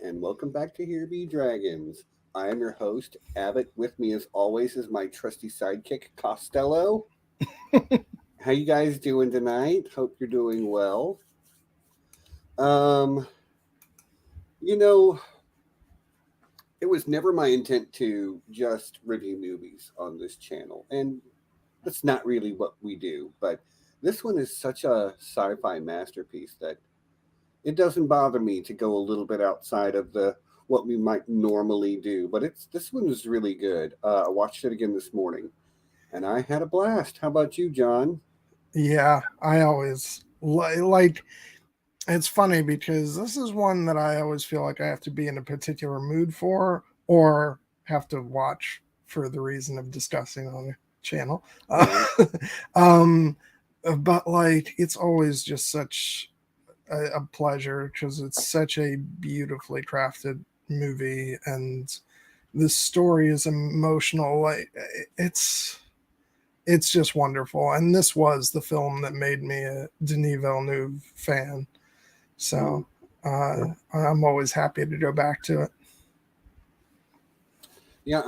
and welcome back to Here Be Dragons. I am your host, Abbott. With me, as always, is my trusty sidekick, Costello. How you guys doing tonight? Hope you're doing well. Um, you know, it was never my intent to just review movies on this channel, and that's not really what we do. But this one is such a sci-fi masterpiece that it doesn't bother me to go a little bit outside of the what we might normally do. But it's this one was really good. I watched it again this morning, and I had a blast. How about you, John? Yeah, I always like it's funny because this is one that I always feel like I have to be in a particular mood for or have to watch for the reason of discussing on the channel. Right. Um, but like it's always just such a pleasure because it's such a beautifully crafted movie and the story is emotional. Like it's just wonderful. And this was the film that made me a Denis Villeneuve fan. Mm. So I'm always happy to go back to it. Yeah,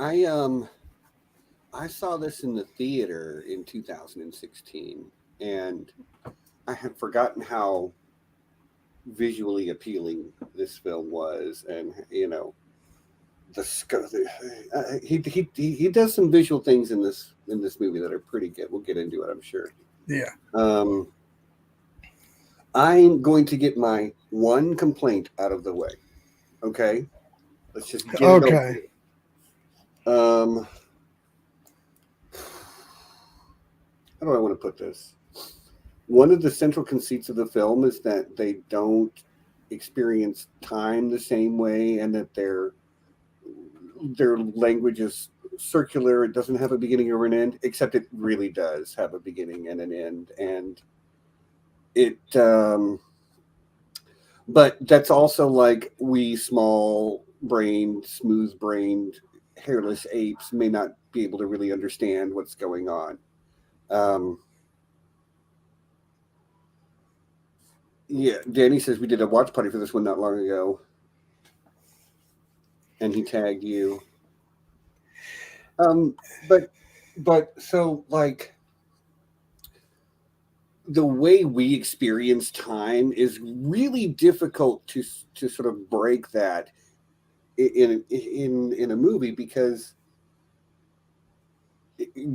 I saw this in the theater in 2016, and I had forgotten how visually appealing this film was, and he does some visual things in this movie that are pretty good. We'll get into it, I'm sure. Yeah. Um, I'm going to get my one complaint out of the way. Okay, let's just get it over Okay. with. How do I want to put this? One of the central conceits of the film is that they don't experience time the same way, and that their language is circular. It doesn't have a beginning or an end, except it really does have a beginning and an end. And it, but that's also like we small brained, smooth brained, hairless apes may not be able to really understand what's going on. Um, yeah, Danny says we did a watch party for this one not long ago, and he tagged you. Um, but so like the way we experience time is really difficult to sort of break that in a movie, because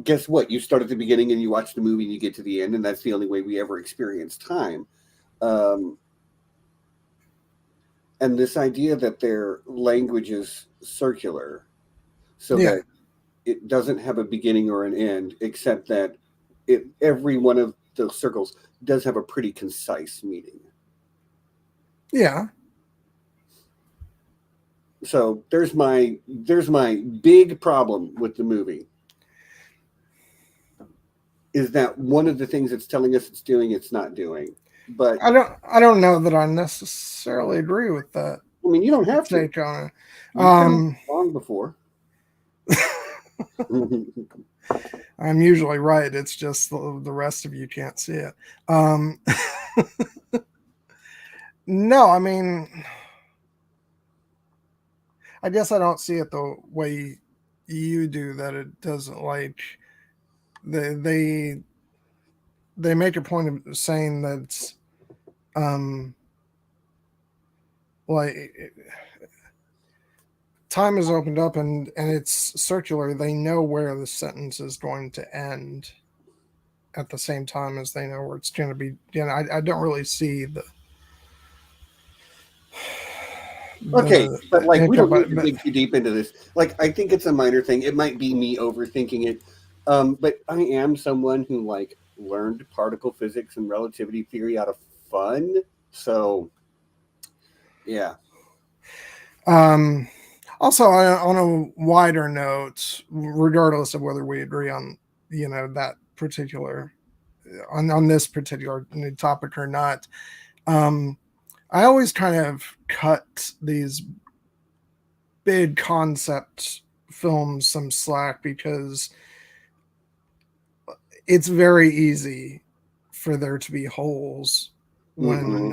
guess what, you start at the beginning and you watch the movie and you get to the end, and that's the only way we ever experience time. um, and this idea that their language is circular, so Yeah. that it doesn't have a beginning or an end, except that every one of those circles does have a pretty concise meaning. Yeah. So there's my big problem with the movie, is that one of the things it's telling us it's doing, it's not doing. But I don't know that I necessarily agree with that I mean, you don't have to. take on it. You've been wrong before. I'm usually right. It's just the rest of you can't see it. Um, no, I mean, I guess I don't see it the way you do. That it doesn't like they they they make a point of saying that um like time is opened up and it's circular. They know where the sentence is going to end at the same time as they know where it's going to be. I don't really see Okay, the but like we hiccup, don't need to but dig too deep into this. Like, I think it's a minor thing. It might be me overthinking it. But I am someone who like learned particle physics and relativity theory out of fun. So yeah. um also on a wider note, regardless of whether we agree on that particular on this particular topic or not, um I always kind of cut these big concept films some slack because it's very easy for there to be holes Mm-hmm.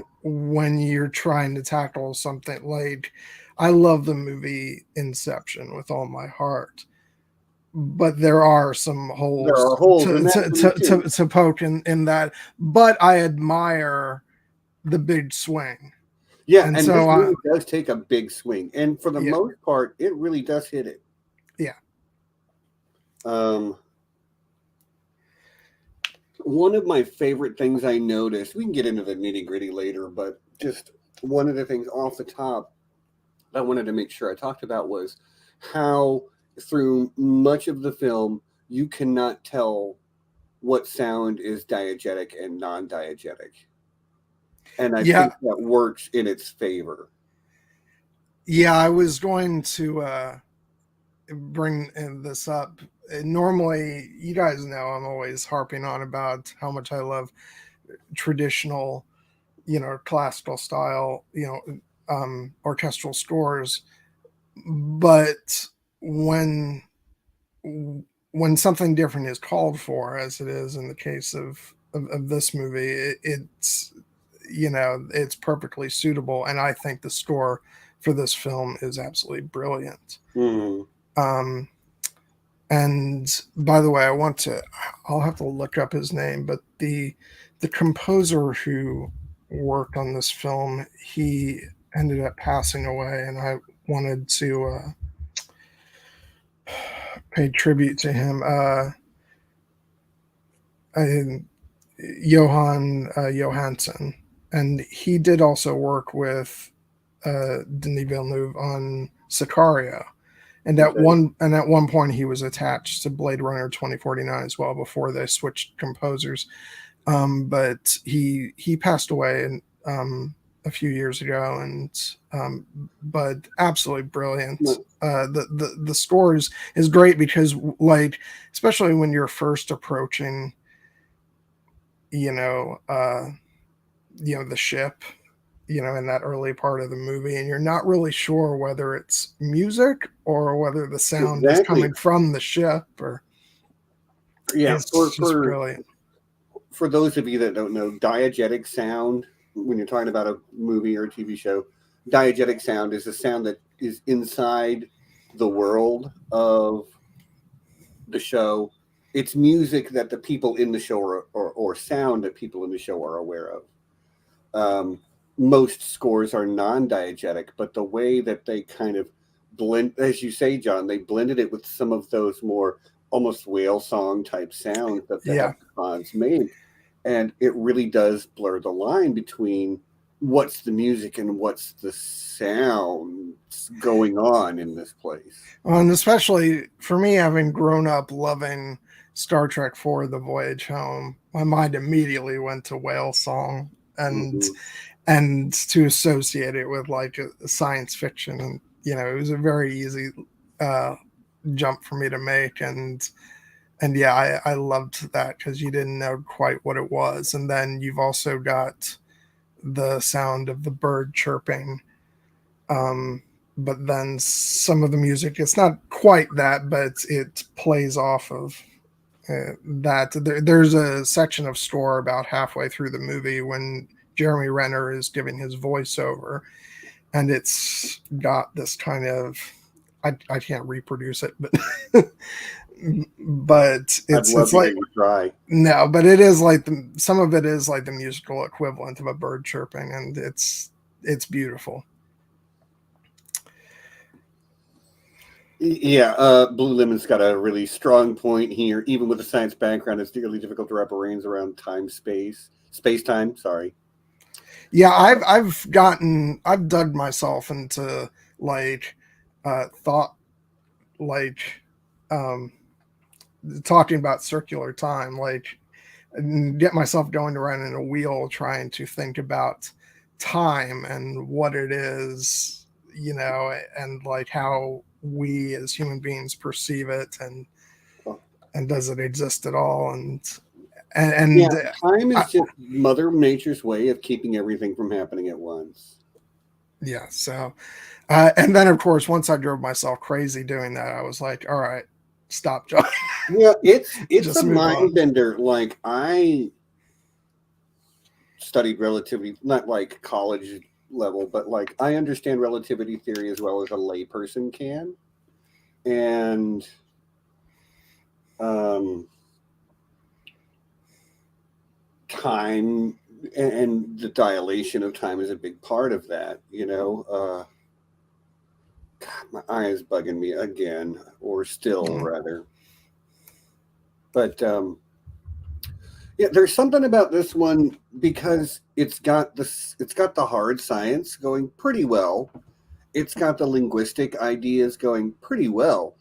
when you're trying to tackle something like I love the movie Inception with all my heart, but there are some There are holes holes in that movie too. to poke in that. But I admire the big swing, Yeah, and and this so movie does take a big swing, and for the yeah, most part, it really does hit it. yeah, Um, one of my favorite things I noticed, we can get into the nitty gritty later, but just one of the things off the top I wanted to make sure I talked about was how through much of the film you cannot tell what sound is diegetic and non-diegetic, and I yeah, think that works in its favor. yeah. I was going to bring this up. Normally, you guys know I'm always harping on about how much I love traditional, classical style, orchestral scores. But when when something different is called for, as it is in the case of this movie, it's it's perfectly suitable, and I think the score for this film is absolutely brilliant. Mm. Um, and by the way, I'll have to look up his name, but the composer who worked on this film, he ended up passing away, and I wanted to pay tribute to him. I, Johan Johansson, and he did also work with Denis Villeneuve on Sicario. Okay. And at one point he was attached to Blade Runner 2049 as well before they switched composers. But he passed away a few years ago, and but absolutely brilliant. The score is great because, like, especially when you're first approaching, you know, uh, the ship, in that early part of the movie, and you're not really sure whether it's music or whether the sound is Exactly. coming from the ship, or Yeah. it's just brilliant. For those of you that don't know, diegetic sound, when you're talking about a movie or a TV show, diegetic sound is a sound that is inside the world of the show. It's music that the people in the show or sound that people in the show are aware of. Um, Most scores are non-diegetic, but the way that they kind of blend, as you say, John, they blended it with some of those more almost whale song type sounds that the Yeah. heptapods make, and it really does blur the line between what's the music and what's the sounds going on in this place. And especially for me, having grown up loving Star Trek for The Voyage Home, my mind immediately went to whale song, and Mm-hmm. and to associate it with like a science fiction, and it was a very easy uh jump for me to make, and yeah, I loved that because you didn't know quite what it was, and then you've also got the sound of the bird chirping. um but then some of the music, it's not quite that, but it plays off of that. There's a section of score about halfway through the movie when Jeremy Renner is giving his voiceover, and it's got this kind of, I can't reproduce it, but but I'd love it's to hear like, you try. no, but it is like some of it is like the musical equivalent of a bird chirping, and it's beautiful. Yeah, Blue Lemon's got a really strong point here. Even with a science background, it's really difficult to wrap our brains around space time. Sorry. Yeah, I've dug myself into like thought, like um talking about circular time, like, and get myself going around in a wheel trying to think about time and what it is, and like how we as human beings perceive it, and does it exist at all, and, Yeah, and time I, is just Mother Nature's way of keeping everything from happening at once. yeah, so and then of course once I drove myself crazy doing that, I was like, all right, stop, John. Yeah, it's a Just move on. mind bender. Like I studied relatively, not like college level, but like I understand relativity theory as well as a layperson can, and time and the dilation of time is a big part of that. God, my eye is bugging me again, or still rather. But yeah, there's something about this one because it's got the hard science going pretty well. It's got the linguistic ideas going pretty well.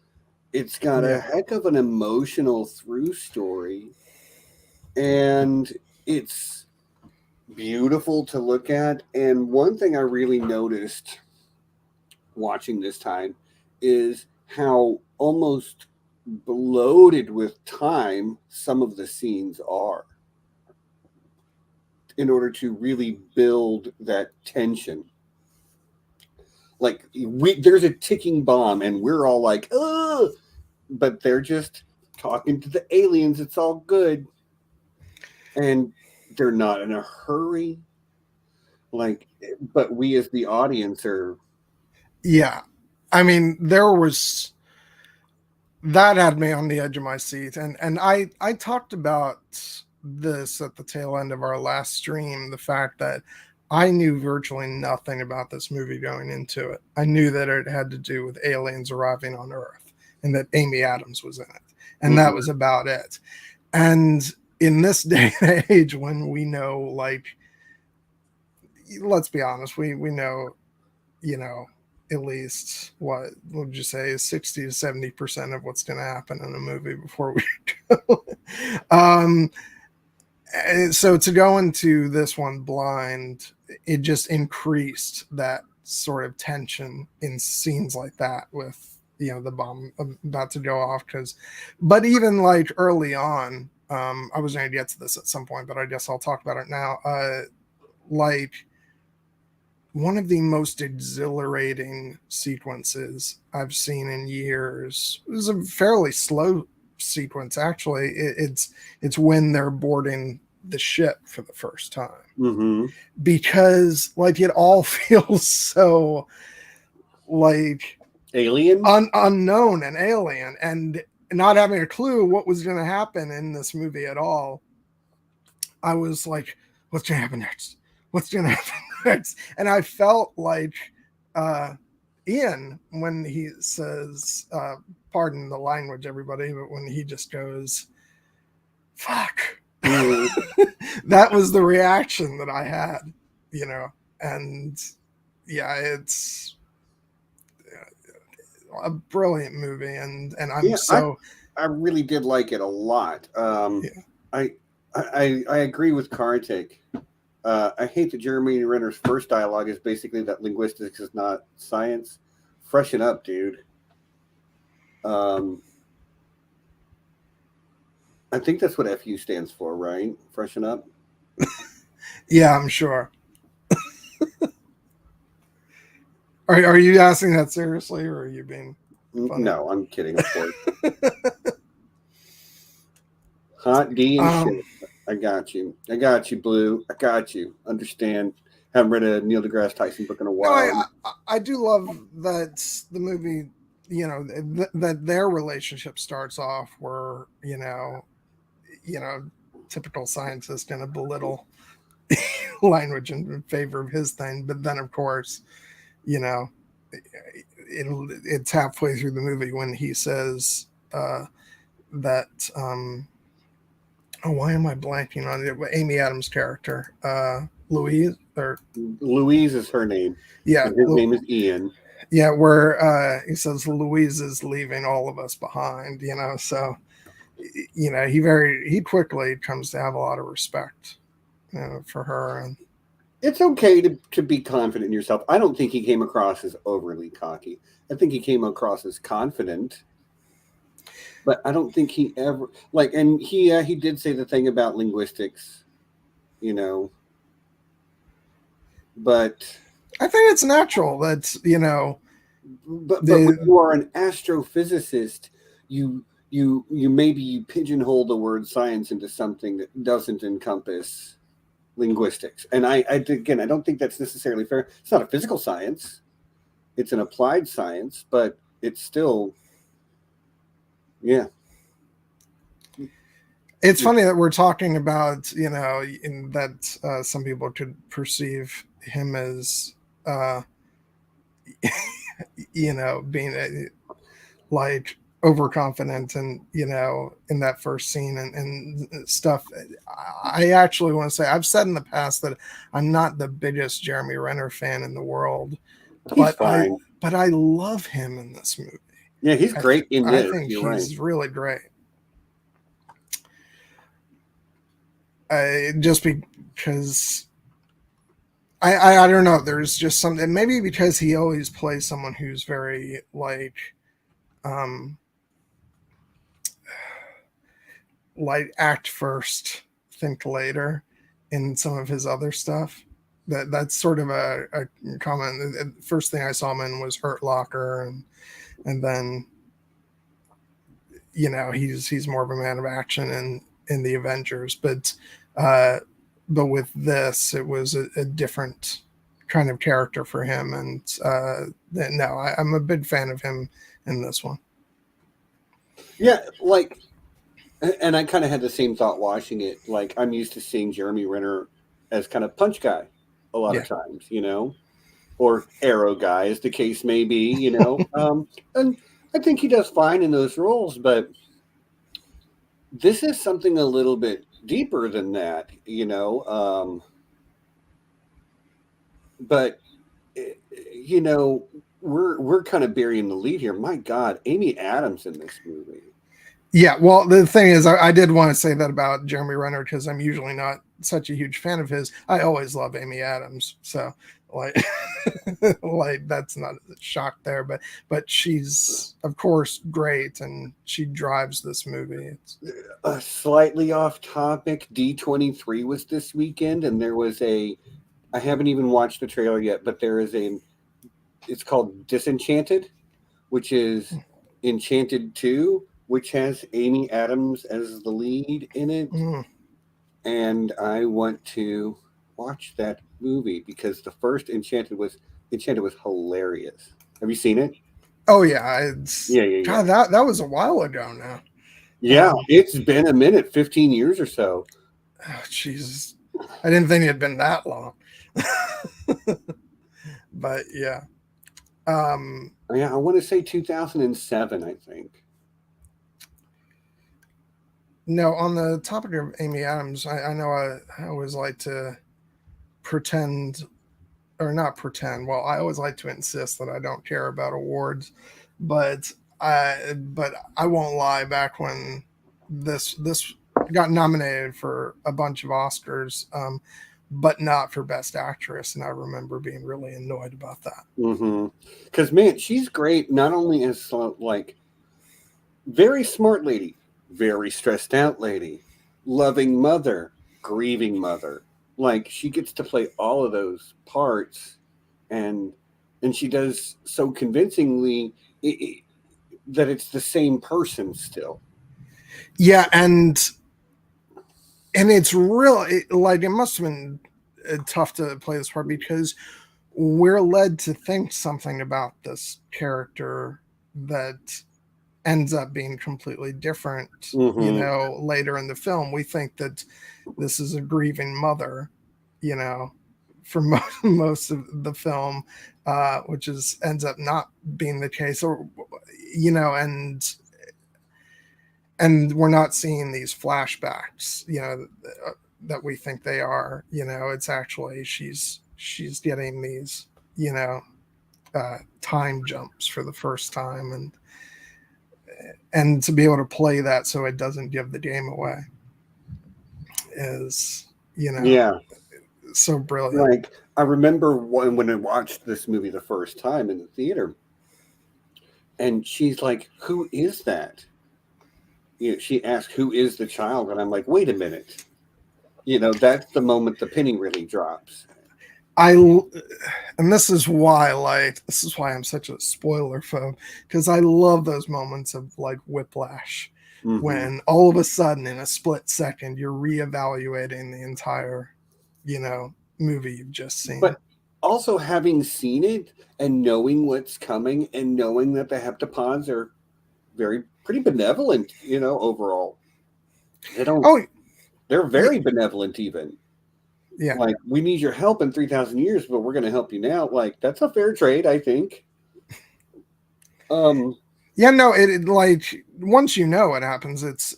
It's got a heck of an emotional through story, and it's beautiful to look at. And one thing I really noticed watching this time is how almost bloated with time some of the scenes are in order to really build that tension. Like there's a ticking bomb and we're all like, ugh, but they're just talking to the aliens. It's all good. And they're not in a hurry. Like, but we as the audience are. Yeah. I mean, that had me on the edge of my seat. And I talked about this at the tail end of our last stream, the fact that I knew virtually nothing about this movie going into it. I knew that it had to do with aliens arriving on Earth and that Amy Adams was in it. And that was about it. And in this day and age, when we know, like, let's be honest, we know, at least what would you say 60 to 70% of what's going to happen in a movie before we go. So to go into this one blind, it just increased that sort of tension in scenes like that with the bomb about to go off. But even like early on, I was going to get to this at some point, but I guess I'll talk about it now. Like one of the most exhilarating sequences I've seen in years. It was a fairly slow sequence, actually. It's when they're boarding the ship for the first time, because like it all feels so like alien, unknown and alien, and not having a clue what was going to happen in this movie at all. I was like, what's going to happen next? What's going to happen next? And I felt like Ian, when he says, pardon the language, everybody, but when he just goes, fuck. That was the reaction that I had, and yeah, it's a brilliant movie, and I really did like it a lot. I agree with Kartik. I hate that Jeremy Renner's first dialogue is basically that linguistics is not science. Freshen up, dude. I think that's what FU stands for, right? Freshen up. Yeah, I'm sure. Are you asking that seriously, or are you being funny? No, I'm kidding, of course. Hot D and shit. I got you, Blue. I got you. Understand. Haven't read a Neil deGrasse Tyson book in a while. No, I do love that the movie, that their relationship starts off where, typical scientist going to belittle language in favor of his thing. But then, of course, it's halfway through the movie when he says that, why am I blanking on it? Amy Adams' character, Louise is her name. Yeah. And his name is Ian. Yeah, where he says Louise is leaving all of us behind, so he quickly comes to have a lot of respect for her. And it's okay to be confident in yourself. I don't think he came across as overly cocky. I think he came across as confident. But I don't think he ever and he did say the thing about linguistics, but I think it's natural that, but when you are an astrophysicist, you maybe pigeonhole the word science into something that doesn't encompass linguistics. And again, I don't think that's necessarily fair. It's not a physical science. It's an applied science, but it's still, yeah. It's funny that we're talking about, in that some people could perceive him as, being like overconfident and, in that first scene and stuff. I actually want to say, I've said in the past that I'm not the biggest Jeremy Renner fan in the world, He's fine. but I love him in this movie. Yeah, he's great in this. I think he's really great. Just because I don't know, there's just something, maybe because he always plays someone who's very like act first, think later in some of his other stuff. That's sort of a comment. The first thing I saw him in was Hurt Locker, and then he's more of a man of action in the Avengers, but with this, it was a different kind of character for him. And no, I'm a big fan of him in this one. Yeah, like, and I kind of had the same thought watching it. Like, I'm used to seeing Jeremy Renner as kind of punch guy a lot of times, or arrow guy, as the case may be, and I think he does fine in those roles, but this is something a little bit deeper than that, but we're kind of burying the lead here. My God, Amy Adams in this movie. Yeah, well, the thing is, I did want to say that about Jeremy Renner because I'm usually not such a huge fan of his. I always love Amy Adams, so like, that's not a shock there. But she's of course great, and she drives this movie. It's slightly off topic. D23 was this weekend, and there was I haven't even watched the trailer yet, but there is it's called Disenchanted, which is Enchanted 2. Which has Amy Adams as the lead in it. And I want to watch that movie because the first Enchanted was hilarious. Have you seen it? Oh yeah. Yeah. God, that was a while ago now. Yeah, it's been a minute, 15 years or so. Oh, Jesus. I didn't think it had been that long. But yeah. Yeah, I want to say 2007, I think. No, on the topic of Amy Adams, I know I always like to pretend, or not pretend. Well, I always like to insist that I don't care about awards, but I won't lie. Back when this got nominated for a bunch of Oscars, but not for Best Actress, and I remember being really annoyed about that. Because man, she's great. Not only as like very smart lady. Very stressed out lady, loving mother, grieving mother. Like she gets to play all of those parts, and she does so convincingly that it's the same person still. Yeah, and it's real. Like it must have been tough to play this part because we're led to think something about this character that ends up being completely different. Later in the film, we think that this is a grieving mother, for most of the film, which ends up not being the case, or and we're not seeing these flashbacks, that we think they are. It's actually she's getting these, time jumps for the first time, and to be able to play that so it doesn't give the game away is, so brilliant. Like I remember when I watched this movie the first time in the theater, and she's like, "Who is that?" She asked, "Who is the child?" And I'm like, "Wait a minute." That's the moment the penny really drops. And this is why I'm such a spoiler phobe, because I love those moments of like whiplash, when all of a sudden in a split second you're reevaluating the entire movie you've just seen. But also having seen it and knowing what's coming and knowing that the heptapods are pretty benevolent, overall. They don't. Oh, They're very benevolent, even. yeah. Like, we need your help in 3,000 years, but we're going to help you now. Like, that's a fair trade, I think. Yeah, no, it like once you know what happens, it's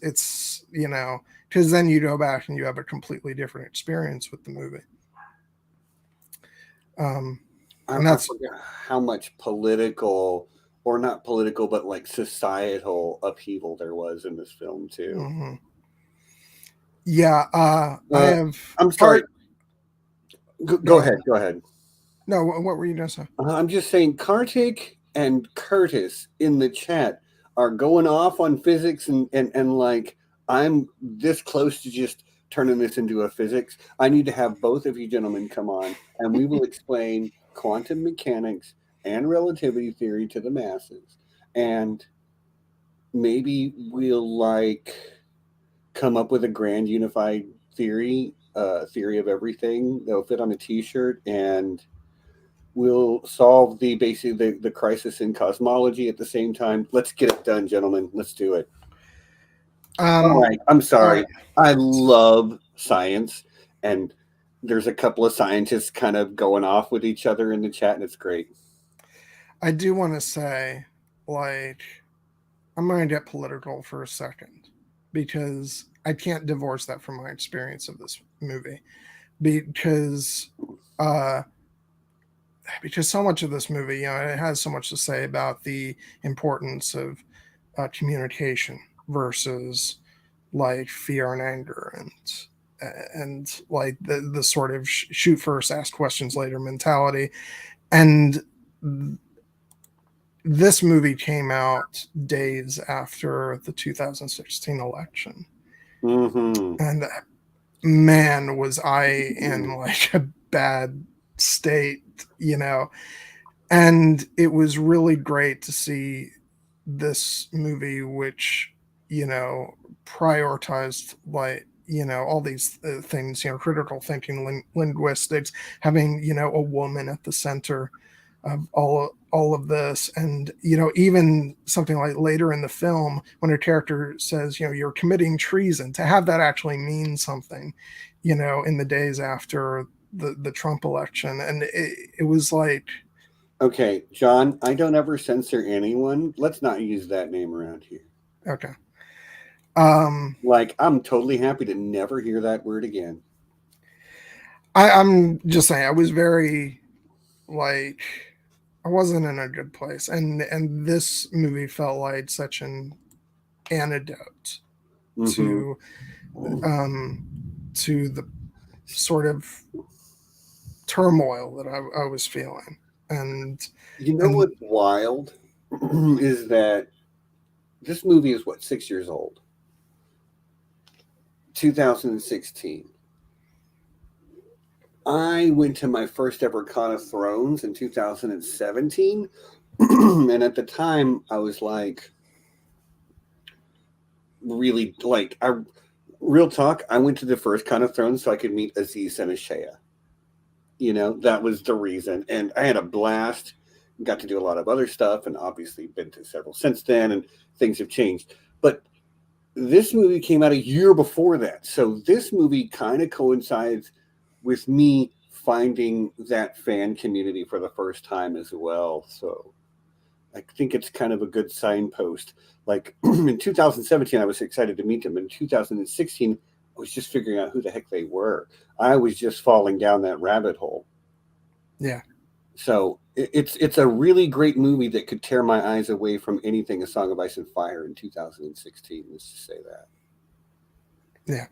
because then you go back and you have a completely different experience with the movie. And I that's forget how much political, or not political, but like societal upheaval there was in this film too. mm-hmm. Yeah. I have. I'm sorry. Go ahead. Go ahead. No, what were you gonna say? I'm just saying, Kartik and Curtis in the chat are going off on physics, and like, I'm this close to just turning this into a physics. I need to have both of you gentlemen come on, and we will explain quantum mechanics and relativity theory to the masses, and maybe we'll like come up with a grand unified theory of everything that'll fit on a T-shirt, and we'll solve basically the crisis in cosmology at the same time. Let's get it done, gentlemen. Let's do it. All right. I'm sorry. Right. I love science, and there's a couple of scientists kind of going off with each other in the chat, and it's great. I do want to say, like, I'm going to get political for a second because I can't divorce that from my experience of this movie because so much of this movie, it has so much to say about the importance of communication versus like fear and anger and like the sort of shoot first, ask questions later mentality. And this movie came out days after the 2016 election. Mm-hmm. And man, was I in like a bad state, and it was really great to see this movie, which, prioritized like, all these things, critical thinking, linguistics, having, a woman at the center of all of this. And even something like later in the film when a character says, you're committing treason, to have that actually mean something, in the days after the Trump election. And it was like, okay, John, I don't ever censor anyone. Let's not use that name around here. okay. Like, I'm totally happy to never hear that word again. I'm just saying, I was very like, I wasn't in a good place, and this movie felt like such an antidote Mm-hmm. to the sort of turmoil that I was feeling. And what's wild is that this movie is 6 years old. 2016. I went to my first ever Con of Thrones in 2017. And at the time, I was like, really, like, real talk, I went to the first Con of Thrones so I could meet Aziz and Ashea. That was the reason. And I had a blast, got to do a lot of other stuff, and obviously been to several since then, and things have changed. But this movie came out a year before that. So this movie kind of coincides with me finding that fan community for the first time as well. So I think it's kind of a good signpost. Like in 2017, I was excited to meet them. In 2016, I was just figuring out who the heck they were. I was just falling down that rabbit hole. Yeah. So it's a really great movie that could tear my eyes away from anything A Song of Ice and Fire in 2016. Let's just say that. Yeah.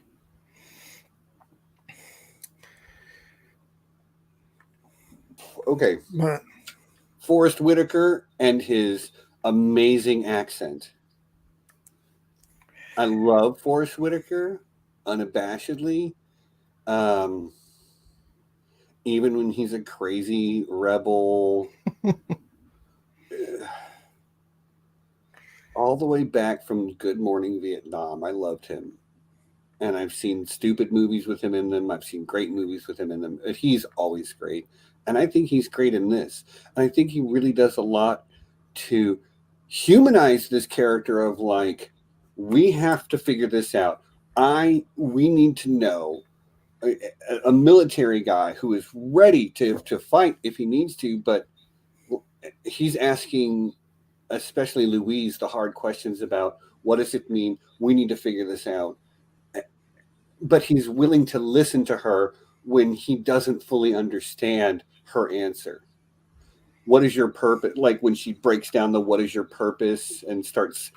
Okay. But Forrest Whitaker and his amazing accent. I love Forrest Whitaker unabashedly. Even when he's a crazy rebel. All the way back from Good Morning Vietnam, I loved him. and I've seen stupid movies with him in them. I've seen great movies with him in them. He's always great, and I think he's great in this. And I think he really does a lot to humanize this character of like, we have to figure this out. We need to know a military guy who is ready to fight if he needs to, but he's asking, especially Louise, the hard questions about what does it mean? We need to figure this out. But he's willing to listen to her when he doesn't fully understand her answer. What is your purpose? Like when she breaks down the what is your purpose and starts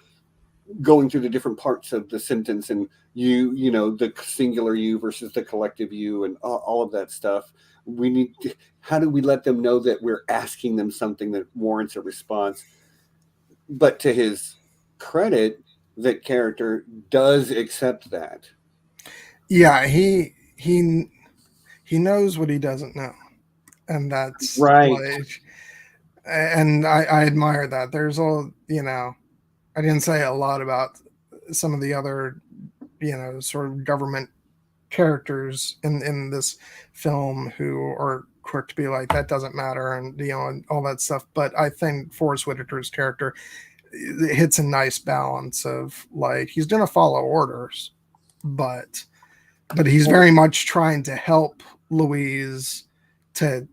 going through the different parts of the sentence, and the singular you versus the collective you, and all of that stuff. How do we let them know that we're asking them something that warrants a response? But to his credit, that character does accept that. Yeah, he knows what he doesn't know, and that's Right. like, and I admire that. There's all, I didn't say a lot about some of the other, sort of government characters in this film who are quick to be like, that doesn't matter, and all that stuff. But I think Forrest Whitaker's character hits a nice balance of like, he's gonna follow orders, but he's very much trying to help Louise, to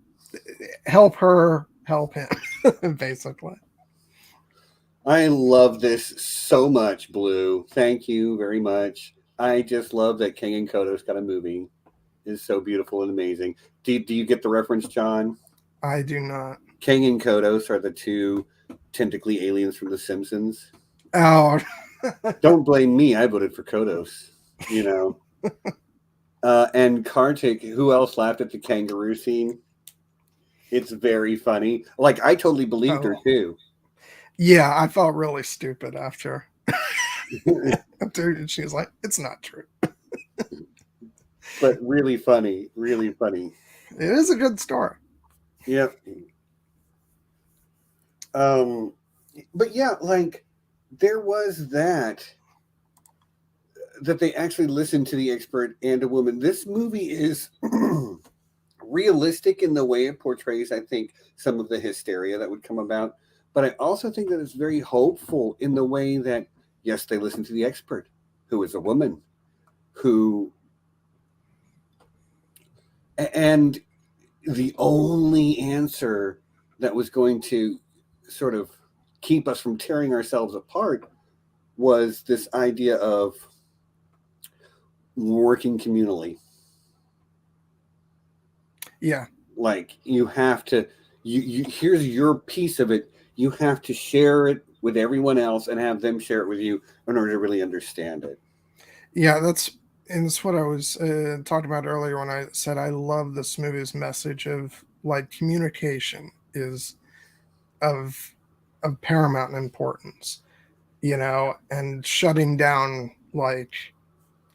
help her help him, basically. I love this so much, Blue. Thank you very much. I just love that King and Kodos got a movie. It's so beautiful and amazing. Do you get the reference, John? I do not. King and Kodos are the two tentacly aliens from The Simpsons. Oh. Don't blame me. I voted for Kodos. And Kartik, who else laughed at the kangaroo scene? It's very funny. Like, I totally believed her too. Yeah, I felt really stupid after. She was like, it's not true. But really funny. Really funny. It is a good story. Yep. But yeah, like, there was that they actually listened to the expert and a woman. This movie is realistic in the way it portrays, I think, some of the hysteria that would come about. But I also think that it's very hopeful in the way that, yes, they listened to the expert, who is a woman, and the only answer that was going to sort of keep us from tearing ourselves apart was this idea of working communally. Yeah. Like, you have to, here's your piece of it. You have to share it with everyone else and have them share it with you in order to really understand it. Yeah, that's what I was talking about earlier when I said I love this movie's message of like, communication is of paramount importance, and shutting down like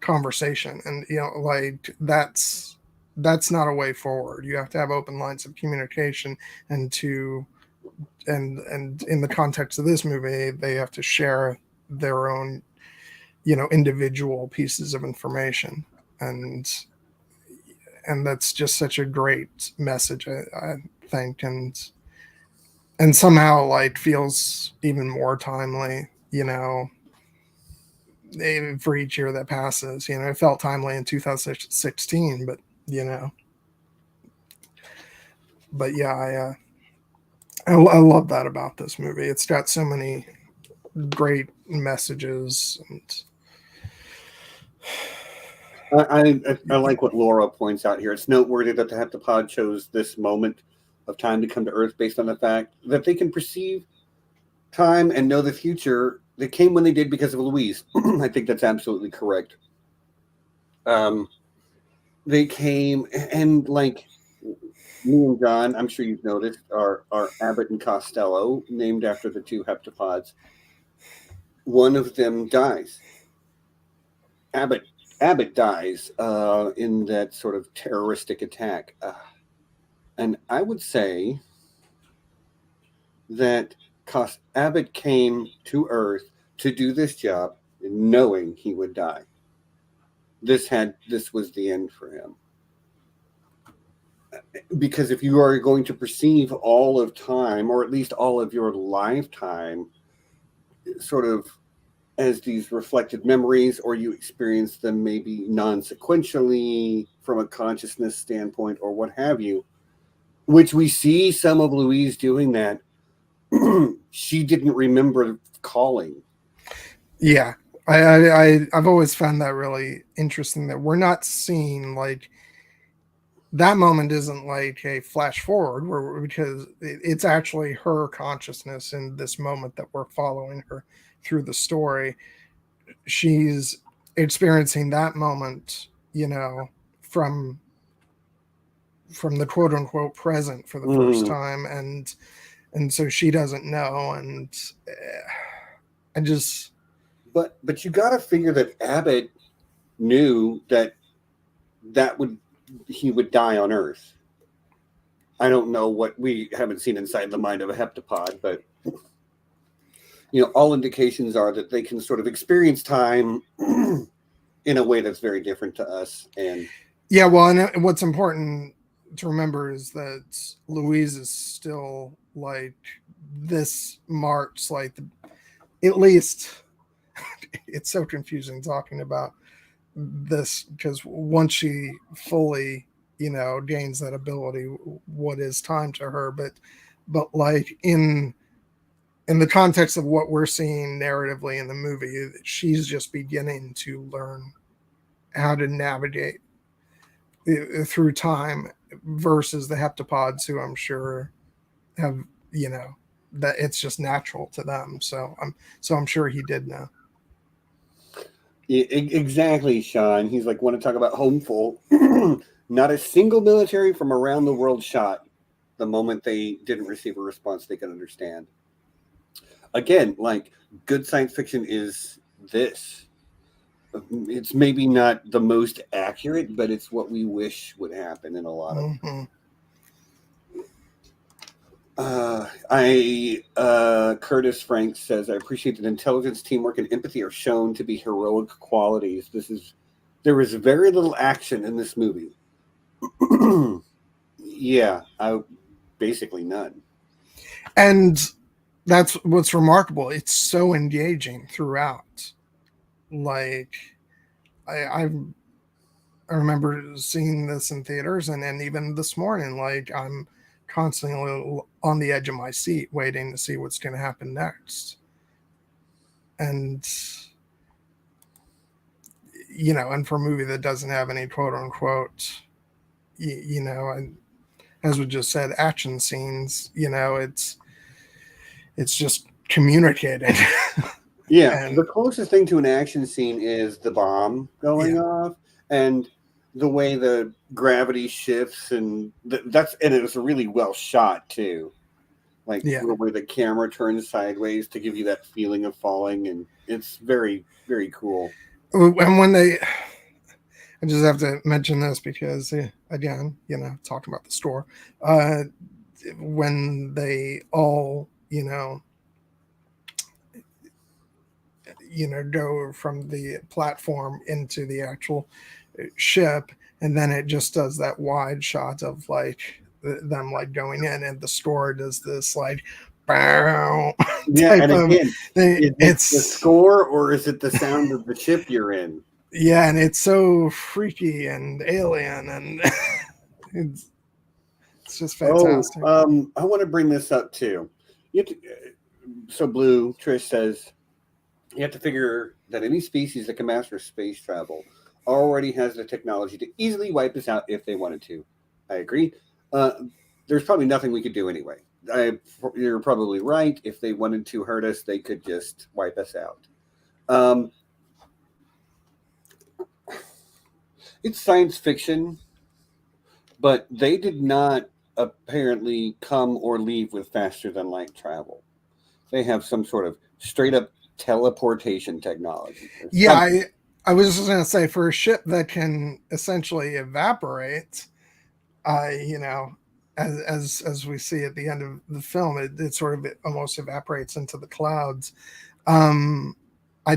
conversation, and like, that's not a way forward. You have to have open lines of communication, and in the context of this movie, they have to share their own individual pieces of information, and that's just such a great message, I think, and somehow like feels even more timely, for each year that passes. It felt timely in 2016, but yeah, I love that about this movie. It's got so many great messages, and I like what Laura points out here. It's noteworthy that the heptapod chose this moment of time to come to Earth based on the fact that they can perceive time and know the future. They came when they did because of Louise. I think that's absolutely correct. They came, and like me and John, I'm sure you've noticed, are Abbott and Costello, named after the two heptapods. One of them dies. Abbott dies in that sort of terroristic attack. And I would say that Abbott came to Earth to do this job knowing he would die. this was the end for him. Because if you are going to perceive all of time, or at least all of your lifetime, sort of as these reflected memories, or you experience them maybe non-sequentially from a consciousness standpoint or what have you, which we see some of Louise doing that. She didn't remember calling. Yeah. I've always found that really interesting, that we're not seeing like that moment isn't like a flash forward, because it's actually her consciousness in this moment that we're following her through the story. She's experiencing that moment, from the quote unquote present for the first time, and so she doesn't know, and I just. But you got to figure that Abbott knew that he would die on Earth. I don't know what, we haven't seen inside the mind of a heptapod, but all indications are that they can sort of experience time in a way that's very different to us. And yeah, well, and what's important to remember is that Louise is still like this marks like at least it's so confusing talking about this, because once she fully gains that ability, what is time to her, but like in the context of what we're seeing narratively in the movie, she's just beginning to learn how to navigate through time, versus the heptapods, who I'm sure have that it's just natural to them. So I'm sure he did know. Yeah, exactly, Sean. He's like, want to talk about homeful? Not a single military from around the world shot the moment they didn't receive a response they could understand. Again, like, good science fiction is this. It's maybe not the most accurate, but it's what we wish would happen in a lot of. Curtis Frank says, I appreciate that intelligence, teamwork, and empathy are shown to be heroic qualities. There was very little action in this movie. Yeah, basically none. And that's what's remarkable. It's so engaging throughout. Like I remember seeing this in theaters, and then even this morning, like I'm constantly on the edge of my seat waiting to see what's going to happen next. And and for a movie that doesn't have any quote unquote, and as we just said, action scenes, it's just communicated. Yeah, and the closest thing to an action scene is the bomb going off, and the way the gravity shifts, and and it was really well shot too. Like the way the camera turns sideways to give you that feeling of falling, and it's very, very cool. And when I just have to mention this because, again, talking about the store, when they all, go from the platform into the actual ship, and then it just does that wide shot of like them like going in, and the store does this like yeah, and again, it's the score, or is it the sound of the ship you're in? Yeah, and it's so freaky and alien, and it's just fantastic. I want to bring this up too. So Blue Trish says you have to figure that any species that can master space travel already has the technology to easily wipe us out if they wanted to. I agree. There's probably nothing we could do anyway. You're probably right. If they wanted to hurt us, they could just wipe us out. It's science fiction, but they did not apparently come or leave with faster than light travel. They have some sort of straight up teleportation technology. Yeah, I was just going to say, for a ship that can essentially evaporate, as we see at the end of the film, it sort of almost evaporates into the clouds. I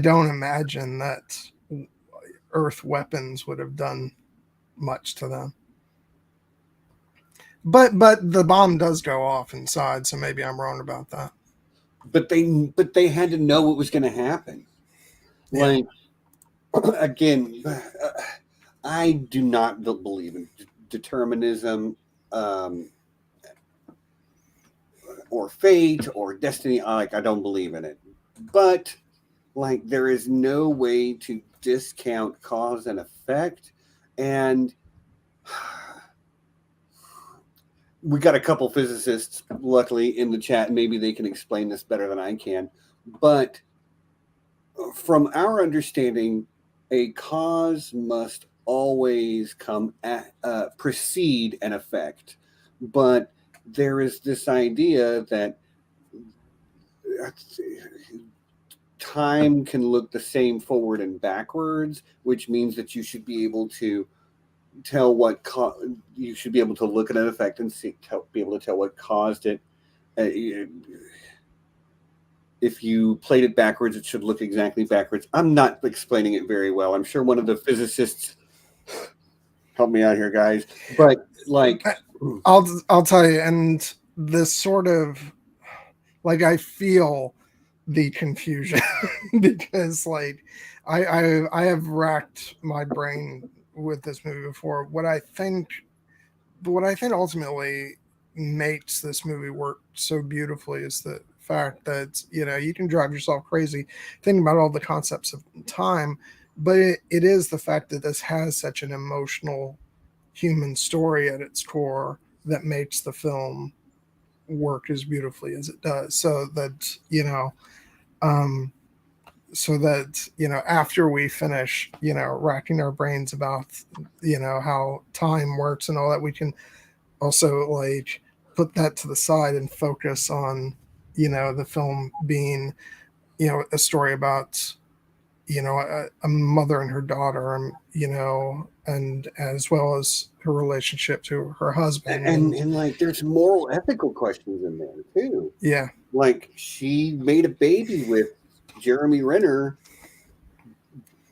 don't imagine that Earth weapons would have done much to them. But the bomb does go off inside, so maybe I'm wrong about that. But they had to know what was going to happen. Yeah. Like, again, I do not believe in determinism, or fate or destiny. Like, I don't believe in it. But like, there is no way to discount cause and effect. And we got a couple physicists, luckily, in the chat. Maybe they can explain this better than I can. But from our understanding, a cause must always precede an effect. But there is this idea that time can look the same forward and backwards, which means that you should be able to tell you should be able to look at an effect and be able to tell what caused it. If you played it backwards, it should look exactly backwards. I'm not explaining it very well. I'm sure one of the physicists help me out here, guys. But like, I'll tell you, and this sort of like I feel the confusion because like I have racked my brain with this movie before. What I think ultimately makes this movie work so beautifully is the fact that you can drive yourself crazy thinking about all the concepts of time, but it is the fact that this has such an emotional human story at its core that makes the film work as beautifully as it does. So that after we finish racking our brains about how time works and all that, we can also like put that to the side and focus on the film being a story about a mother and her daughter, and as well as her relationship to her husband, and like, there's moral, ethical questions in there too. Yeah, like, she made a baby with Jeremy Renner,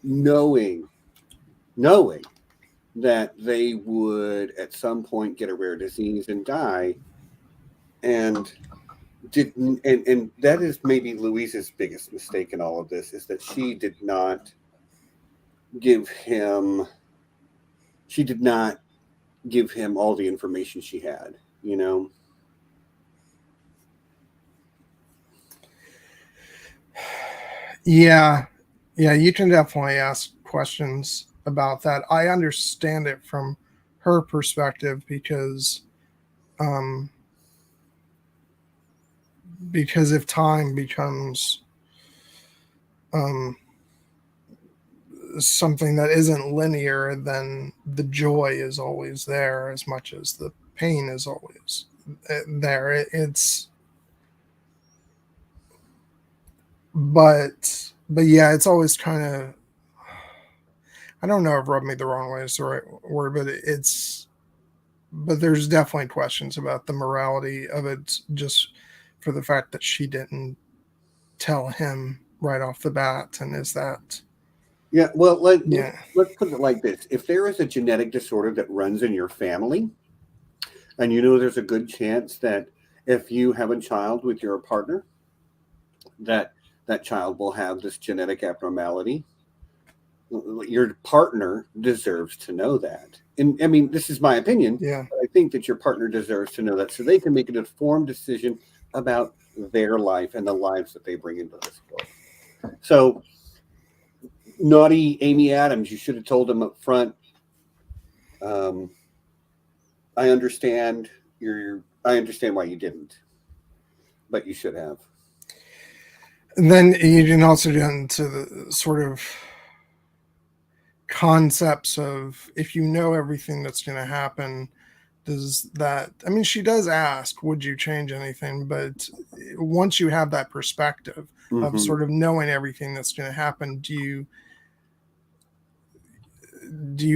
knowing that they would at some point get a rare disease and die, and didn't. And that is maybe Louise's biggest mistake in all of this, is that she did not give him all the information she had. Yeah, you can definitely ask questions about that. I understand it from her perspective because if time becomes something that isn't linear, then the joy is always there as much as the pain is always there. But yeah, it's always kind of, I don't know if rubbed me the wrong way is the right word, but there's definitely questions about the morality of it, just for the fact that she didn't tell him right off the bat. And is that, Yeah, well, let's yeah, put it like this. If there is a genetic disorder that runs in your family, and there's a good chance that if you have a child with your partner, that child will have this genetic abnormality, your partner deserves to know that. And I mean, this is my opinion, yeah. but I think that your partner deserves to know that, so they can make an informed decision about their life and the lives that they bring into this world. So, naughty Amy Adams, you should have told him up front. I understand why you didn't, but you should have. And then you can also get into the sort of concepts of, if you know everything that's going to happen, does that, I mean, she does ask, would you change anything? But once you have that perspective of sort of knowing everything that's going to happen, do you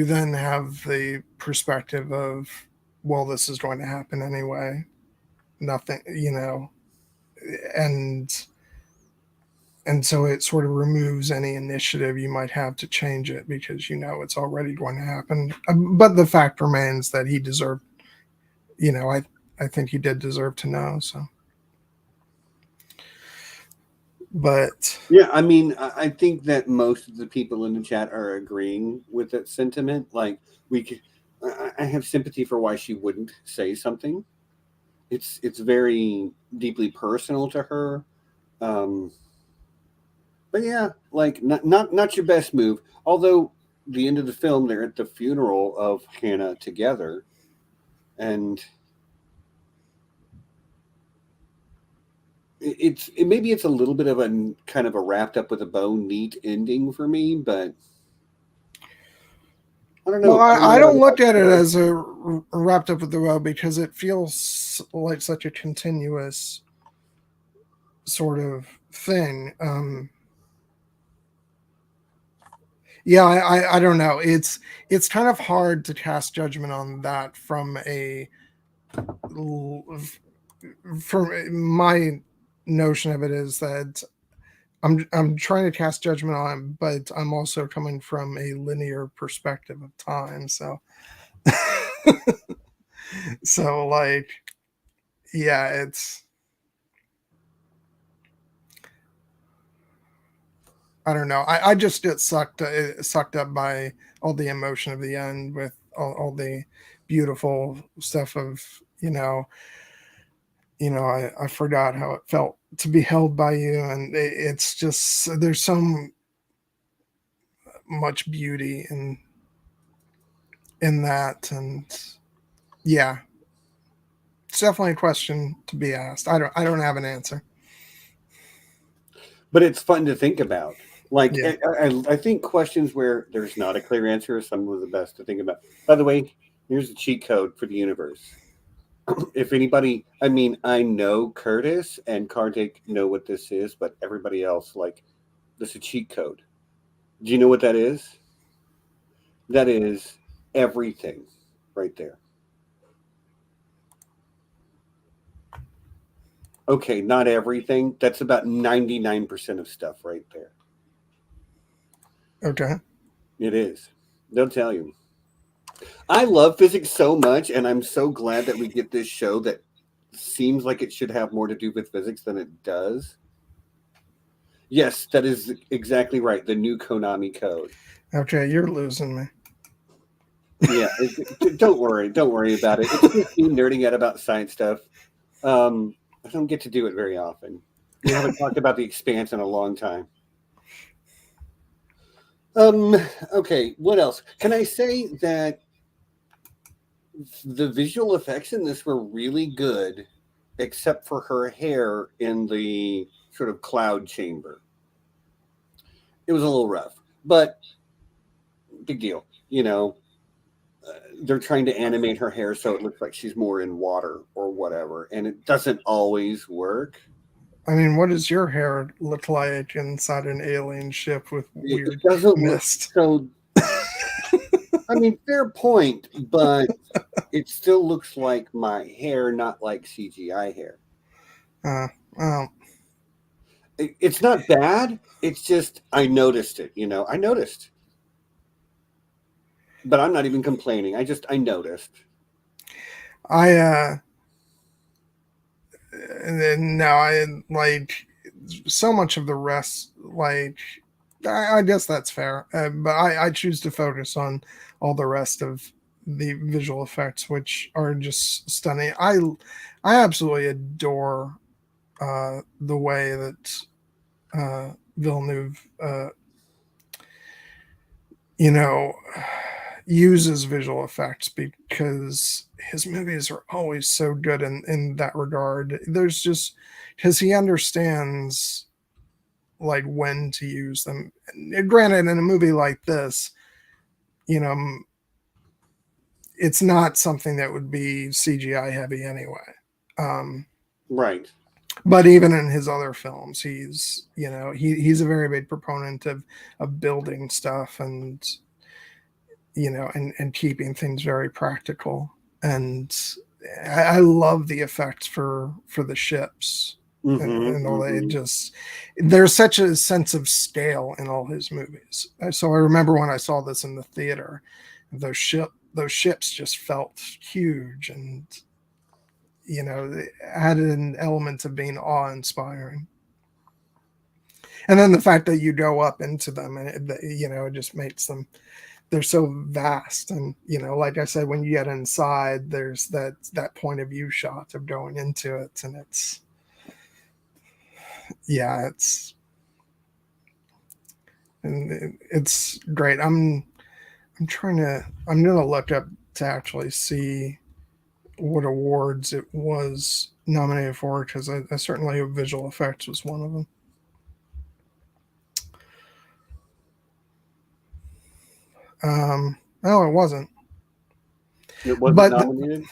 then have the perspective of, well, this is going to happen anyway, nothing, and and so it sort of removes any initiative you might have to change it because it's already going to happen. But the fact remains that he deserved. I think he did deserve to know. So, but Yeah, I mean, I think that most of the people in the chat are agreeing with that sentiment. Like, I have sympathy for why she wouldn't say something. It's very deeply personal to her. Um, but yeah, like not your best move. Although the end of the film, they're at the funeral of Hannah together, and maybe it's a little bit of a kind of a wrapped up with a bow, neat ending for me, but I don't well, know. I don't know I what don't look otherwise at it does. as a wrapped up with the row because it feels like such a continuous sort of thing. Yeah, I don't know. It's kind of hard to cast judgment on that from my notion of it is that I'm trying to cast judgment on it, but I'm also coming from a linear perspective of time. So so like yeah, it's I don't know. I just get sucked up by all the emotion of the end with all the beautiful stuff of I forgot how it felt to be held by you, and it's just there's so much beauty in that, and yeah, it's definitely a question to be asked. I don't have an answer. But it's fun to think about. Like Yeah. I think questions where there's not a clear answer are some of the best to think about. By the way, here's a cheat code for the universe. If anybody, I mean, I know Curtis and Kartik know what this is, but everybody else, like, this is a cheat code. Do you know what that is? That is everything right there. Okay, not everything. That's about 99% of stuff right there. Okay. It is. They'll tell you. I love physics so much, and I'm so glad that we get this show that seems like it should have more to do with physics than it does. Yes, that is exactly right. The new Konami code. Okay, you're losing me. Yeah, don't worry about it. It's just me nerding out about science stuff. I don't get to do it very often. We haven't talked about the Expanse in a long time. Um, okay, what else? Can I say that the visual effects in this were really good, except for her hair in the sort of cloud chamber. It was a little rough, but big deal. They're trying to animate her hair so it looks like she's more in water or whatever, and it doesn't always work. I mean, what does your hair look like inside an alien ship with It weird doesn't look mist? so. I mean, fair point, but it still looks like my hair, not like CGI hair. Uh, well, It's not bad. It's just I noticed it. I noticed, but I'm not even complaining. I noticed. I no, I like so much of the rest. Like, I guess that's fair, but I choose to focus on all the rest of the visual effects, which are just stunning. I absolutely adore the way that Villeneuve, you know, uses visual effects because his movies are always so good in that regard. There's just because he understands like when to use them. And granted, in a movie like this, you know, it's not something that would be CGI heavy anyway. Um, Right. but even in his other films, he's a very big proponent of building stuff and and keeping things very practical. And I love the effects for the ships. and all that. It just, there's such a sense of scale in all his movies. So I remember when I saw this in the theater, those ships just felt huge, and it added an element of being awe-inspiring. And then the fact that you go up into them, and it just makes them, they're so vast. And like I said, when you get inside, there's that point of view shot of going into it, and it's great. I'm gonna look up to actually see what awards it was nominated for, because I certainly hope visual effects was one of them. No, it wasn't. It wasn't nominated?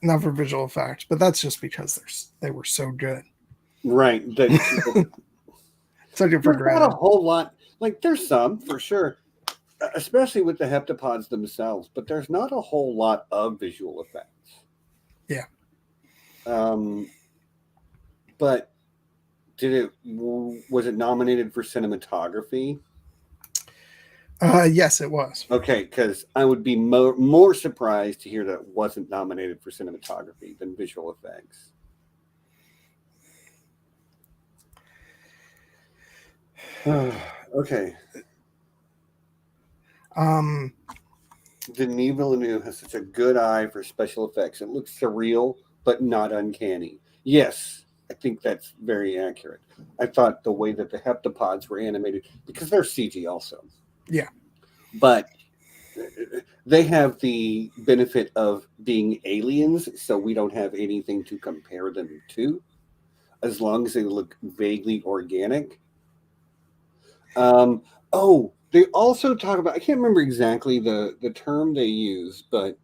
Not for visual effects, but that's just because they were so good. Right. That so good for granted. Not a whole lot. Like, there's some, for sure, especially with the heptapods themselves, but there's not a whole lot of visual effects. Yeah. But was it nominated for cinematography? Yes, it was. Okay, because I would be more surprised to hear that it wasn't nominated for cinematography than visual effects. Okay. Denis Villeneuve has such a good eye for special effects. It looks surreal, but not uncanny. Yes, I think that's very accurate. I thought the way that the heptapods were animated, because they're CG also. Yeah. But they have the benefit of being aliens, so we don't have anything to compare them to, as long as they look vaguely organic. They also talk about, I can't remember exactly the term they use, but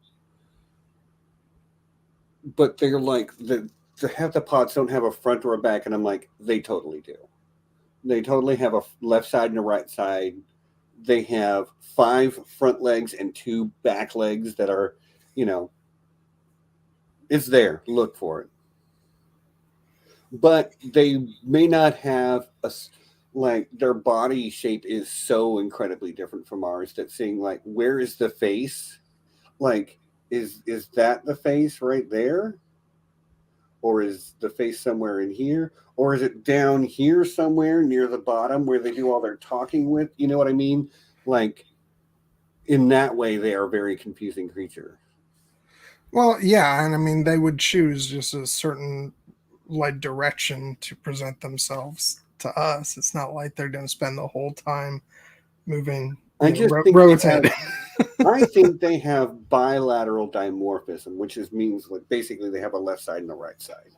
they're like, the heptapods don't have a front or a back, and I'm like, they totally do. They totally have a left side and a right side. They have 5 front legs and 2 back legs that are, it's there. Look for it. But they may not have their body shape is so incredibly different from ours that seeing like, where is the face? Like, is that the face right there? Or is the face somewhere in here? Or is it down here somewhere near the bottom where they do all their talking with? You know what I mean? Like, in that way, they are a very confusing creature. Well, yeah, and I mean, they would choose just a certain direction to present themselves to us. It's not like they're going to spend the whole time moving. I think they have bilateral dimorphism, which means like basically they have a left side and a right side.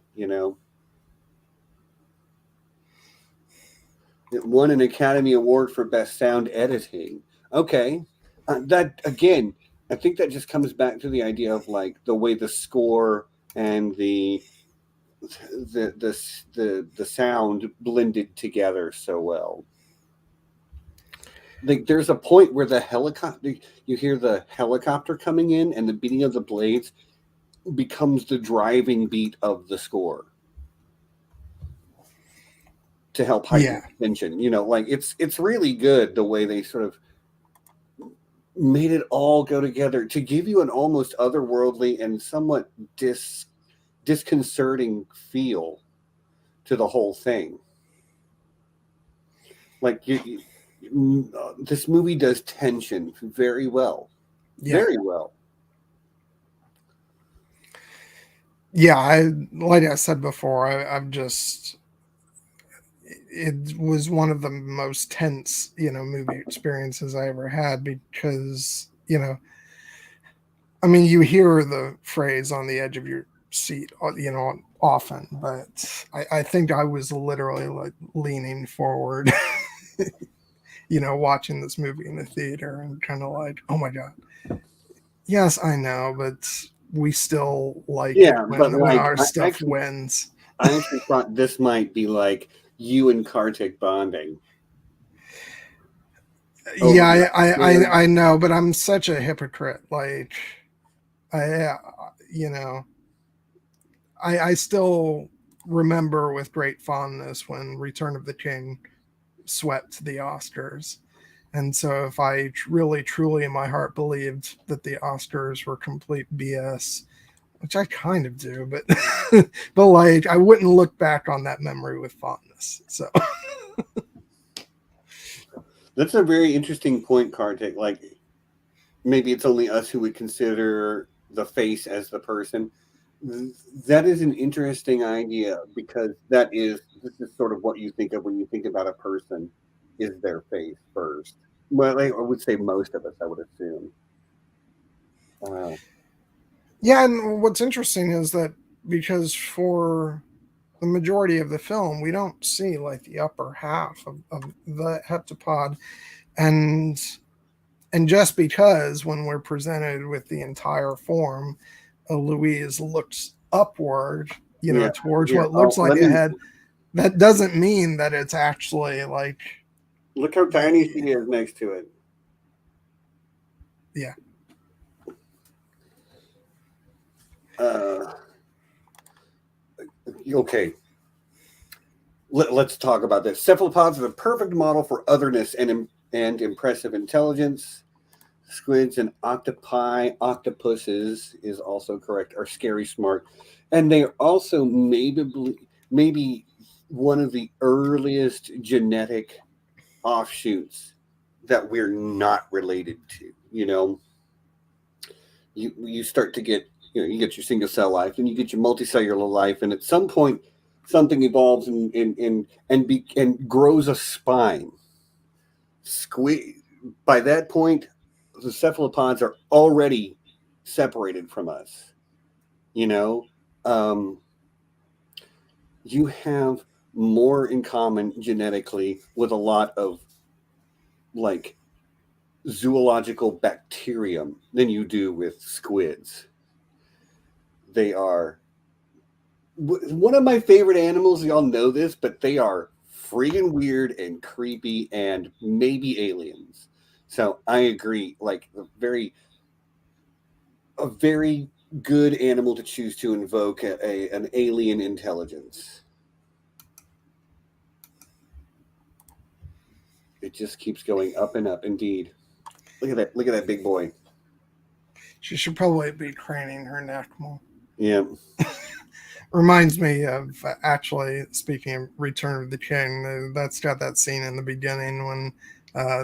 It won an Academy Award for Best Sound Editing. Okay, that again, I think that just comes back to the idea of like the way the score and the sound blended together so well. Like, there's a point where the helicopter, you hear the helicopter coming in, and the beating of the blades becomes the driving beat of the score to help heighten tension. Like it's really good the way they sort of made it all go together to give you an almost otherworldly and somewhat disconcerting feel to the whole thing. Like this movie does tension very well. Very well. Yeah, like I said before, I've just, it was one of the most tense, movie experiences I ever had, because, I mean, you hear the phrase on the edge of your seat, often, but I think I was literally like leaning forward, watching this movie in the theater and kind of like, oh my God. Yes, I know, but we still like it when our stuff wins. I actually thought this might be like you and Kartik bonding. Yeah, I know, but I'm such a hypocrite. Like, I still remember with great fondness when Return of the King swept the Oscars. And so if I really, truly in my heart believed that the Oscars were complete BS, which I kind of do, but but like I wouldn't look back on that memory with fondness. So that's a very interesting point, Kartik. Like maybe it's only us who would consider the face as the person. That is an interesting idea because this is sort of what you think of when you think about a person is their face first. Well, I would say most of us, I would assume. yeah, and what's interesting is that because for the majority of the film, we don't see like the upper half of the heptapod, and just because when we're presented with the entire form, Louise looks upward, Yeah, towards here. what looks like Let a me head. That doesn't mean that it's actually like. look how tiny she is next to it. Yeah. Okay. Let's talk about this. Cephalopods are the perfect model for otherness and impressive intelligence. Squids and octopuses is also correct, are scary smart. And they are also maybe one of the earliest genetic offshoots that we're not related to. You start to get, you get your single cell life and you get your multicellular life. And at some point, something evolves and grows a spine. By that point, the cephalopods are already separated from us. Um, you have more in common genetically with a lot of like zoological bacterium than you do with squids. They are one of my favorite animals. Y'all know this, but they are freaking weird and creepy and maybe aliens. So I agree. Like a very good animal to choose to invoke an alien intelligence. It just keeps going up and up. Indeed. Look at that! Look at that big boy. She should probably be craning her neck more. Yeah. Reminds me of actually speaking of Return of the King. That's got that scene in the beginning when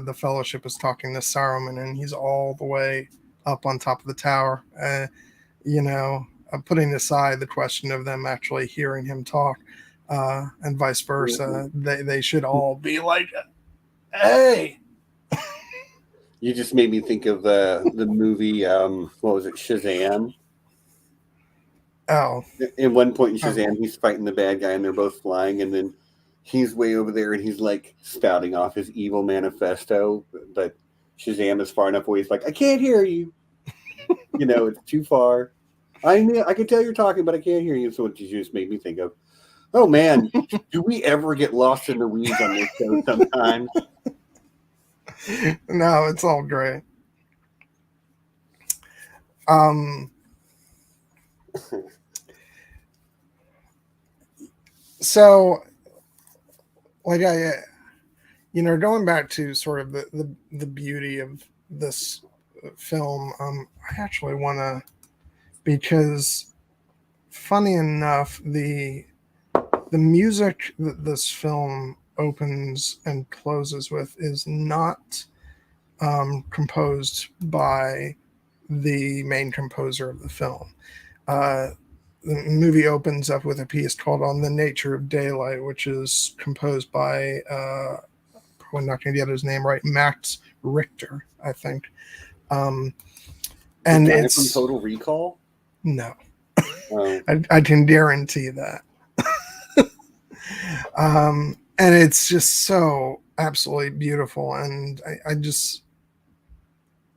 the Fellowship is talking to Saruman, and he's all the way up on top of the tower. Putting aside the question of them actually hearing him talk, and vice versa, they should all be like, "Hey." You just made me think of the movie. What was it? Shazam. Oh. At one point in Shazam, he's fighting the bad guy, and they're both flying, and then he's way over there, and he's like spouting off his evil manifesto, but Shazam is far enough away. He's like, "I can't hear you. It's too far. I can tell you're talking, but I can't hear you." So what you just made me think of. Oh man, do we ever get lost in the weeds on this show sometimes? No, it's all great. So, like going back to sort of the beauty of this film, I actually want to, because funny enough, the music that this film opens and closes with is not composed by the main composer of the film. The movie opens up with a piece called "On the Nature of Daylight," which is composed by probably not going to get his name right, Max Richter, I think. And it's from Total Recall. No, I can guarantee that. And it's just so absolutely beautiful, and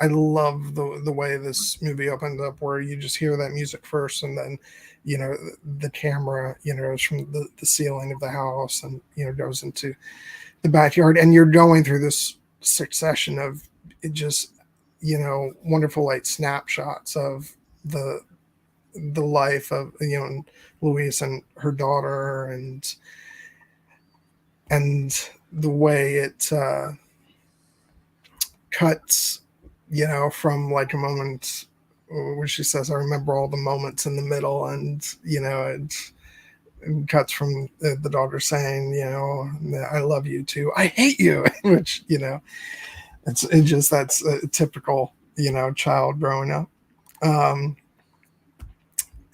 I love the way this movie opened up, where you just hear that music first, and then the camera is from the ceiling of the house, and goes into the backyard, and you're going through this succession of it just wonderful like snapshots of the the life of Louise and her daughter, and the way it cuts, from like a moment where she says, "I remember all the moments in the middle," and it cuts from the daughter saying, "I love you too. I hate you," which it just that's a typical child growing up, um,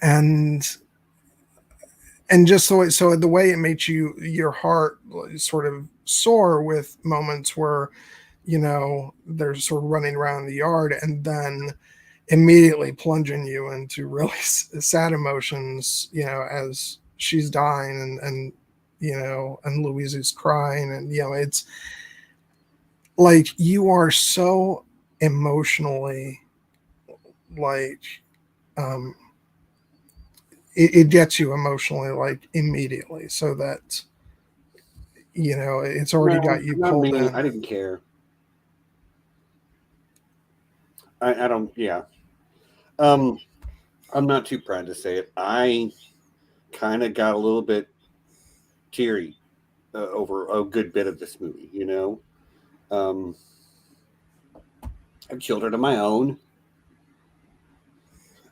and just so the way it makes your heart sort of soar with moments where they're sort of running around the yard and then immediately plunging you into really sad emotions, as she's dying and and Louise is crying, and it's like you are so emotionally like um it gets you emotionally like immediately, so that it's already No, got you not pulled me. in. I didn't care. I don't. Yeah. Um, I'm not too proud to say it. I kind of got a little bit teary over a good bit of this movie. Um, I have children of my own,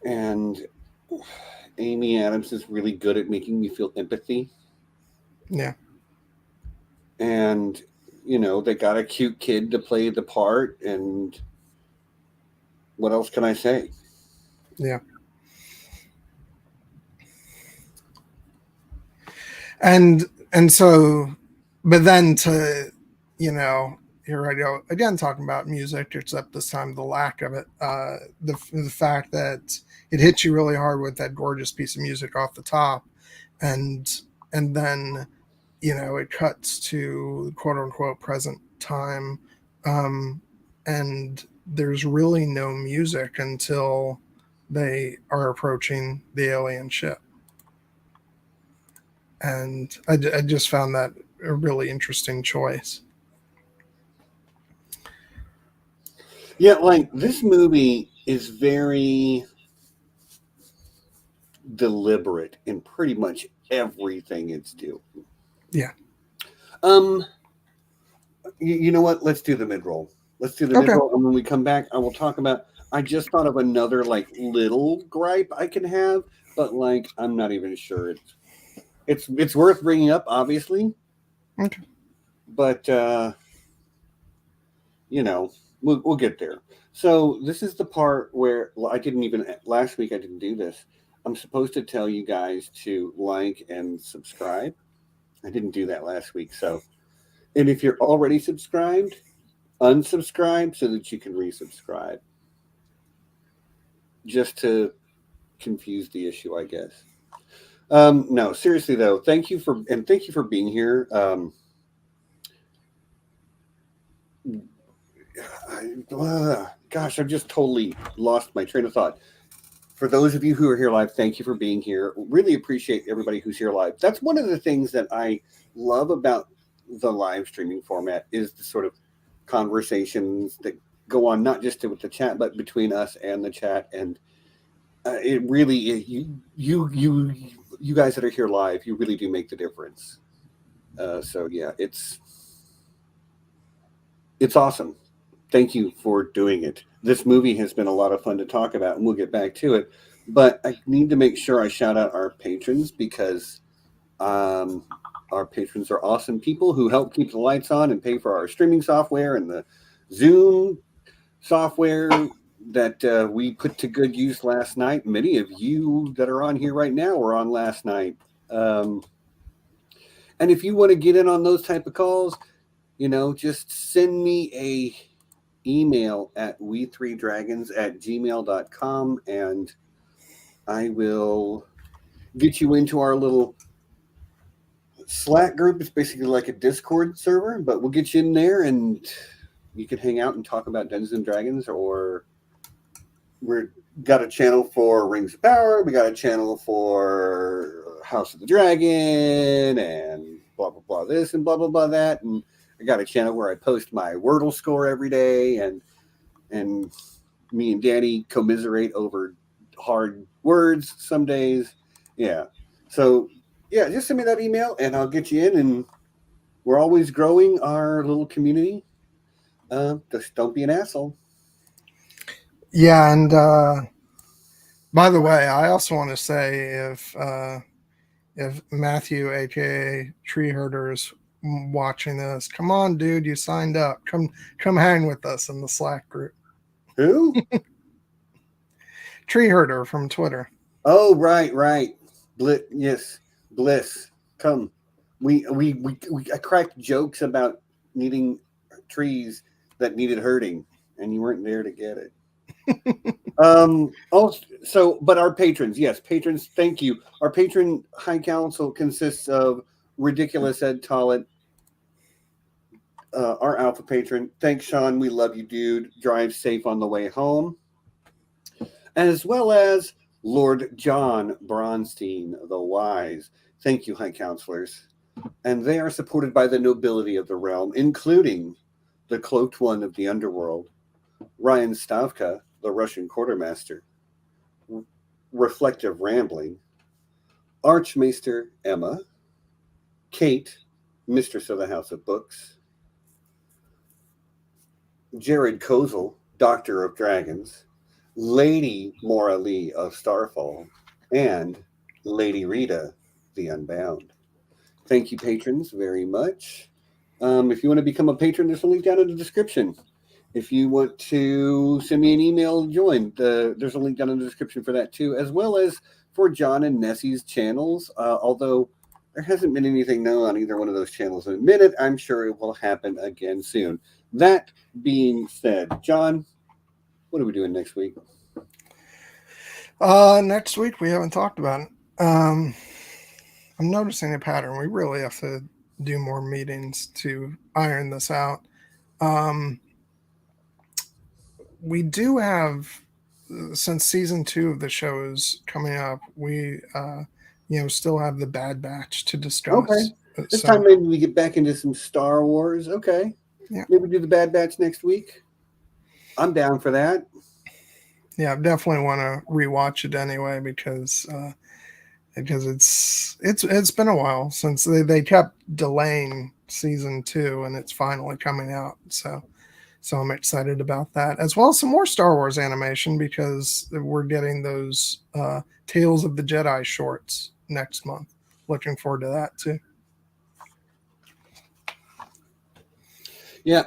and Amy Adams is really good at making me feel empathy. Yeah. And they got a cute kid to play the part, and what else can I say? Yeah. And so, but then to here I go again talking about music, except this time the lack of it, the fact that it hits you really hard with that gorgeous piece of music off the top, and then it cuts to quote unquote present time, um and there's really no music until they are approaching the alien ship, and I just found that a really interesting choice. Yeah, like this movie is very deliberate in pretty much everything it's doing. Yeah. Um, you know what? Let's do the mid roll. Let's do the mid Okay. roll, and when we come back, I will talk about. I just thought of another like little gripe I can have, but like I'm not even sure it's worth bringing up, obviously. Okay. But you know, we'll get there. So this is the part where I didn't even last week. I didn't do this. I'm supposed to tell you guys to like and subscribe. I didn't do that last week. So, and if you're already subscribed, unsubscribe so that you can resubscribe. Just to confuse the issue, I guess. No, seriously though, thank you for being here. Gosh, I've just totally lost my train of thought. For those of you who are here live, thank you for being here. Really appreciate everybody who's here live. That's one of the things that I love about the live streaming format is the sort of conversations that go on not just with the chat but between us and the chat, and it really you guys that are here live, you really do make the difference. So yeah, it's awesome. Thank you for doing it. This movie has been a lot of fun to talk about, and we'll get back to it. But I need to make sure I shout out our patrons because um, our patrons are awesome people who help keep the lights on and pay for our streaming software and the Zoom software that we put to good use last night. Many of you that are on here right now were on last night. Um, and if you want to get in on those type of calls, just send me a email at we3dragons@gmail.com, and I will get you into our little Slack group. It's basically like a Discord server, but we'll get you in there and you can hang out and talk about Dungeons and Dragons, or we've got a channel for Rings of Power, we got a channel for House of the Dragon, and blah blah blah this and blah blah blah that, and I got a channel where I post my Wordle score every day, and me and Danny commiserate over hard words some days. Yeah. So yeah, just send me that email and I'll get you in. And we're always growing our little community. Just don't be an asshole. Yeah, and by the way, I also want to say if Matthew, aka Tree Herder, is watching this, come on, dude, you signed up. Come hang with us in the Slack group. Who? Tree Herder from Twitter. Oh, right. Yes, Bliss. Come. I cracked jokes about needing trees that needed hurting, and you weren't there to get it. But our patrons, yes, patrons, thank you. Our patron high council consists of ridiculous Ed Tollett, our alpha patron. Thanks, Sean. We love you, dude. Drive safe on the way home. As well as Lord John Bronsteen, the Wise. Thank you, high counselors. And they are supported by the nobility of the realm, including the Cloaked One of the Underworld, Ryan Stavka, the Russian Quartermaster, Reflective Rambling, Arch-Maester Emma, Kate, Mistress of the House of Books, Jared Kozal, Doctor of Dragons, Lady Maura Lee of Starfall, and Lady Rita, the Unbound. Thank you, patrons, very much. If you want to become a patron, there's a link down in the description. If you want to send me an email, join. There's a link down in the description for that too, as well as for John and Nessie's channels. Although there hasn't been anything known on either one of those channels in a minute, I'm sure it will happen again soon. That being said, John, what are we doing next week? Next week we haven't talked about it. I'm noticing a pattern. We really have to do more meetings to iron this out. We do have, since season 2 of the show is coming up, we still have the Bad Batch to discuss. Okay. This time maybe we get back into some Star Wars. Okay. Yeah. Maybe do the Bad Batch next week. I'm down for that. Yeah, I definitely want to rewatch it anyway because it's been a while since they kept delaying season 2 and it's finally coming out. So I'm excited about that, as well as some more Star Wars animation because we're getting those Tales of the Jedi shorts next month. Looking forward to that too. Yeah.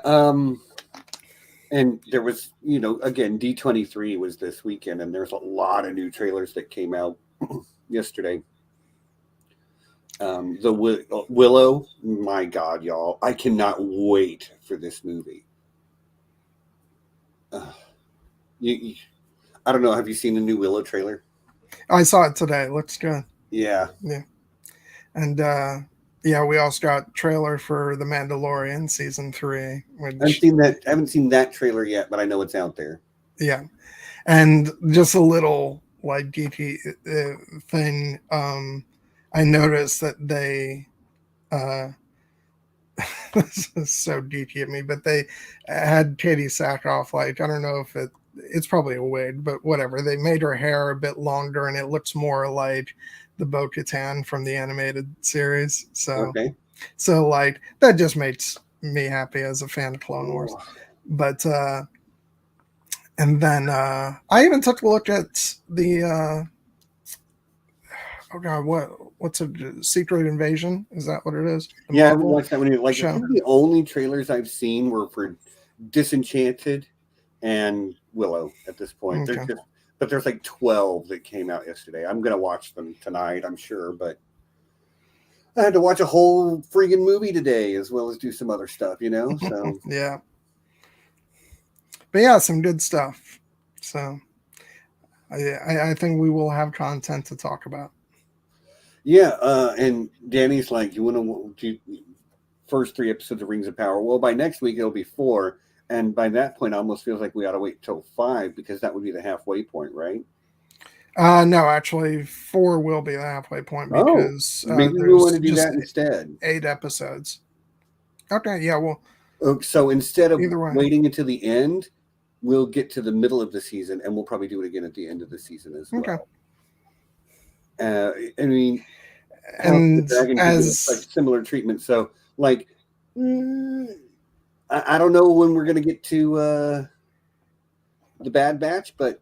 And there was, again, D23 was this weekend, and there's a lot of new trailers that came out yesterday. The Willow, my God, y'all, I cannot wait for this movie. I don't know. Have you seen the new Willow trailer? I saw it today. It looks good. Yeah. And we also got trailer for The Mandalorian season 3. Which, I haven't seen that trailer yet, but I know it's out there. Yeah, and just a little like geeky thing. I noticed that they. This is so geeky at me, but they had Katie Sackhoff. Like, I don't know if it's probably a wig, but whatever. They made her hair a bit longer, and it looks more like the Bo-Katan from the animated series. So like that just makes me happy as a fan of Clone Wars. But and then I even took a look at the what's a Secret Invasion? Is that what it is? I haven't watched that one. Like the only trailers I've seen were for Disenchanted and Willow at this point. Okay. But there's like 12 that came out yesterday. I'm going to watch them tonight, I'm sure. But I had to watch a whole freaking movie today as well as do some other stuff, So yeah. But yeah, some good stuff. So I think we will have content to talk about. Yeah, and Danny's like, you want to do first 3 episodes of Rings of Power? Well, by next week, it'll be 4. And by that point, it almost feels like we ought to wait till 5 because that would be the halfway point, right? No, actually, 4 will be the halfway point because maybe we want to do that instead. 8 episodes. Okay, yeah, well. So instead of waiting until the end, we'll get to the middle of the season, and we'll probably do it again at the end of the season as Okay. well. I mean, House of the And Dragon could get like similar treatment. So, like, I don't know when we're going to get to the Bad Batch, but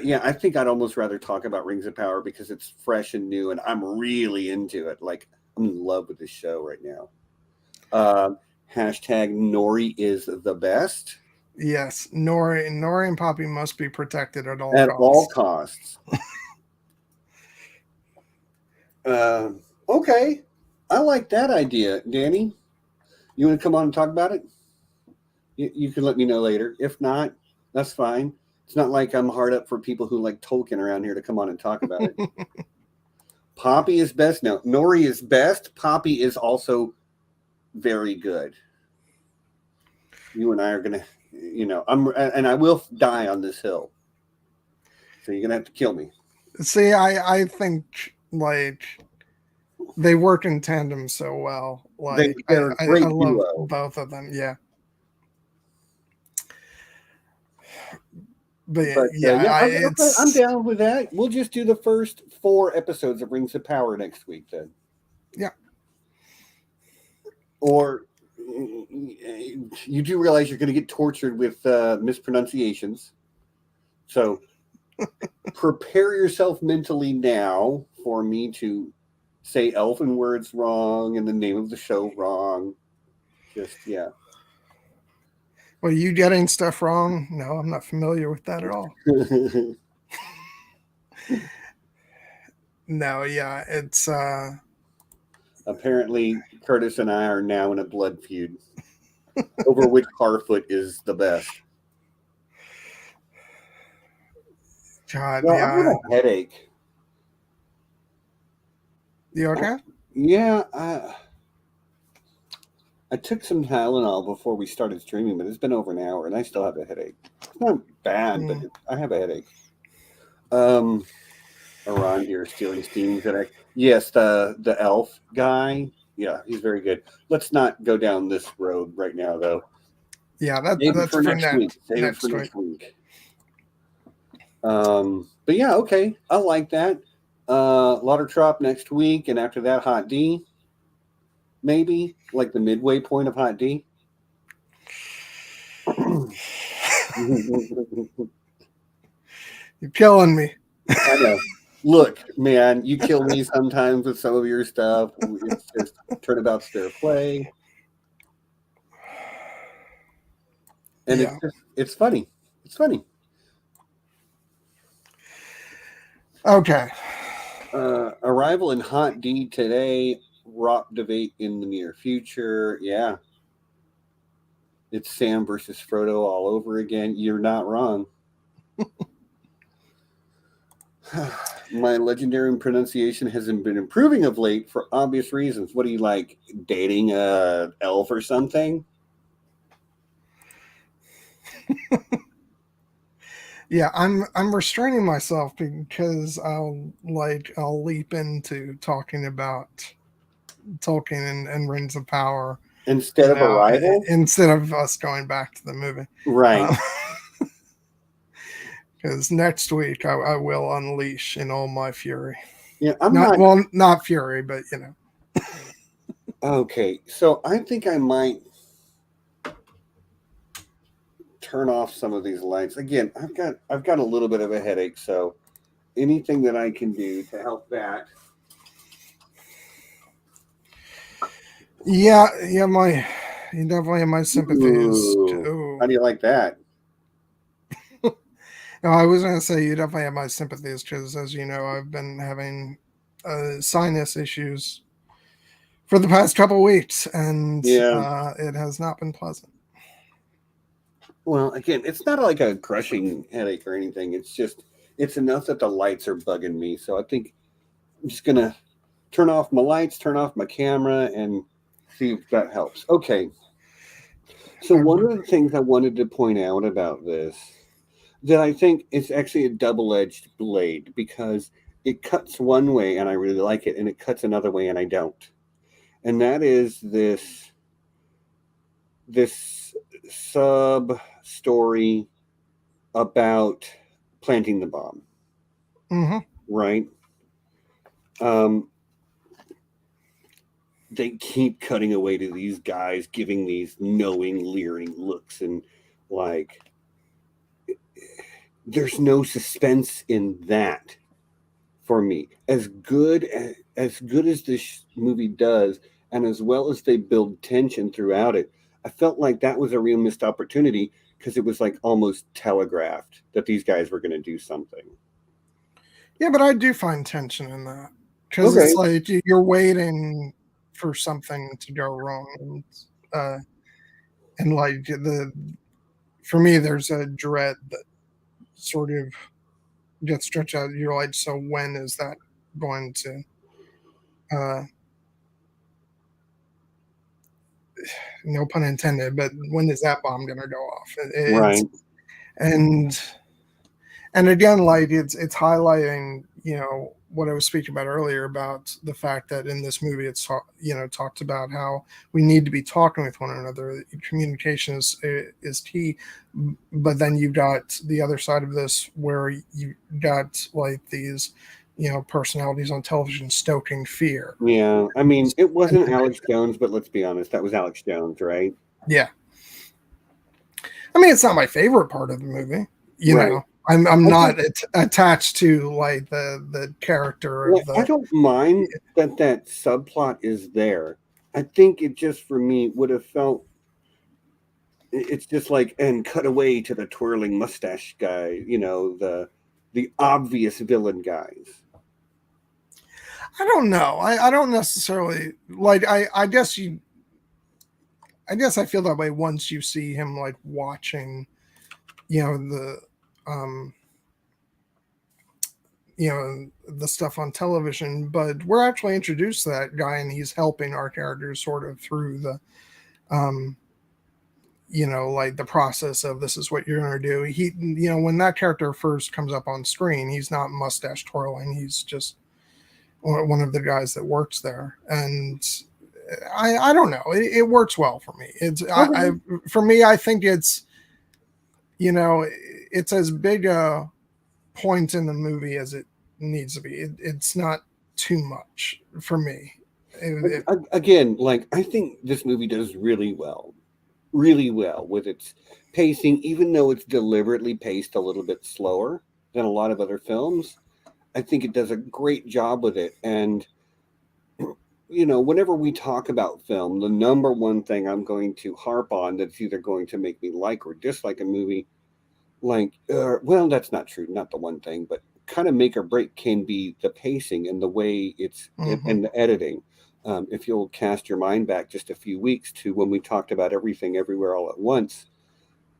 yeah, I think I'd almost rather talk about Rings of Power because it's fresh and new, and I'm really into it. Like, I'm in love with this show right now. Hashtag Nori is the best. Yes, Nori and Poppy must be protected at all costs. Okay, I like that idea, Danny. You want to come on and talk about it? You can let me know later. If not, that's fine. It's not like I'm hard up for people who like Tolkien around here to come on and talk about it. Poppy is best. No, Nori is best. Poppy is also very good. You and I are gonna, I will die on this hill. So you're gonna have to kill me. See, I think like they work in tandem so well. Like they're a great I love duo. both of them. Yeah. But I'm down with that. We'll just do the first 4 episodes of Rings of Power next week then. Yeah. Or you do realize you're going to get tortured with mispronunciations. So prepare yourself mentally now for me to say elfin words wrong and the name of the show wrong. Just, yeah. Well, you getting stuff wrong? No, I'm not familiar with that at all. No, yeah, it's apparently Curtis and I are now in a blood feud over which Harfoot is the best. God, well, yeah. I have a headache. You okay? Yeah, I took some Tylenol before we started streaming, but it's been over an hour, and I still have a headache. It's not bad, but I have a headache. Around here stealing steam today. Yes, the elf guy. Yeah, he's very good. Let's not go down this road right now, though. Yeah, that's for next week. Save it for next week. But yeah, okay, I like that. Laudertrop next week, and after that, Hot D. Maybe like the midway point of Hot D. You're killing me. I know. Look, man, you kill me sometimes with some of your stuff. It's just turnabout's fair play. And it's funny. It's funny. Okay. Arrival in Hot D today. Rock debate in the near future. Yeah. It's Sam versus Frodo all over again. You're not wrong. My legendary pronunciation hasn't been improving of late for obvious reasons. What do you like? Dating a elf or something? Yeah, I'm restraining myself because I'll leap into talking about Tolkien and Rings of Power instead of Arrival, instead of us going back to the movie, right? Because next week I will unleash in all my fury. Yeah, not fury, but you know. Okay, so I think I might turn off some of these lights. Again, I've got a little bit of a headache, so anything that I can do to help that. Yeah, you definitely have my sympathies. How do you like that? No, I was going to say you definitely have my sympathies because, as you know, I've been having sinus issues for the past couple of weeks, and it has not been pleasant. Well, again, it's not like a crushing headache or anything. It's enough that the lights are bugging me. So I think I'm just going to turn off my lights, turn off my camera, and see if that helps. Okay. So one of the things I wanted to point out about this, that I think it's actually a double-edged blade because it cuts one way and I really like it, and it cuts another way and I don't. And that is this sub-story about planting the bomb, Mm-hmm. right? Um, they keep cutting away to these guys giving these knowing, leering looks, and like there's no suspense in that for me. As good as this movie does, and as well as they build tension throughout it, I felt like that was a real missed opportunity because it was like almost telegraphed that these guys were going to do something. Yeah, but I do find tension in that because Okay, it's like you're waiting for something to go wrong, uh, and like the for me, there's a dread that sort of gets stretched out. You're like, so when is that going to? Uh, no pun intended, but when is that bomb going to go off? It's right. and and again, like it's highlighting, what I was speaking about earlier about the fact that in this movie it's talked about how we need to be talking with one another. Communication is key, but then you've got the other side of this where you got like these personalities on television stoking fear. Yeah, I mean, it And wasn't Alex Jones, but let's be honest, that was Alex Jones, right? yeah, I mean, it's not my favorite part of the movie. Right. I'm I not think, attached to like the character like, of I the. don't mind that subplot is there. I think it just for me would have felt it's just like and cut away to the twirling mustache guy, the obvious villain guys. I don't know. I don't necessarily like. I guess I feel that way once you see him like watching, the um you know the stuff on television. But we're actually introduced to that guy, and he's helping our characters sort of through the um like the process of this is what you're going to do. He, when that character first comes up on screen, he's not mustache twirling. He's just one of the guys that works there, and I don't know. It works well for me. I Okay. for me, I think you know it's as big a point in the movie as it needs to be. It's not too much for me. Again, like I think this movie does really well with its pacing, even though it's deliberately paced a little bit slower than a lot of other films. I think it does a great job with it. And, whenever we talk about film, the number one thing I'm going to harp on that's either going to make me like or dislike a movie, like, well, that's not true, not the one thing, but kind of make or break can be the pacing and the way Mhm. and the editing. If you'll cast your mind back just a few weeks to when we talked about everything everywhere all at once,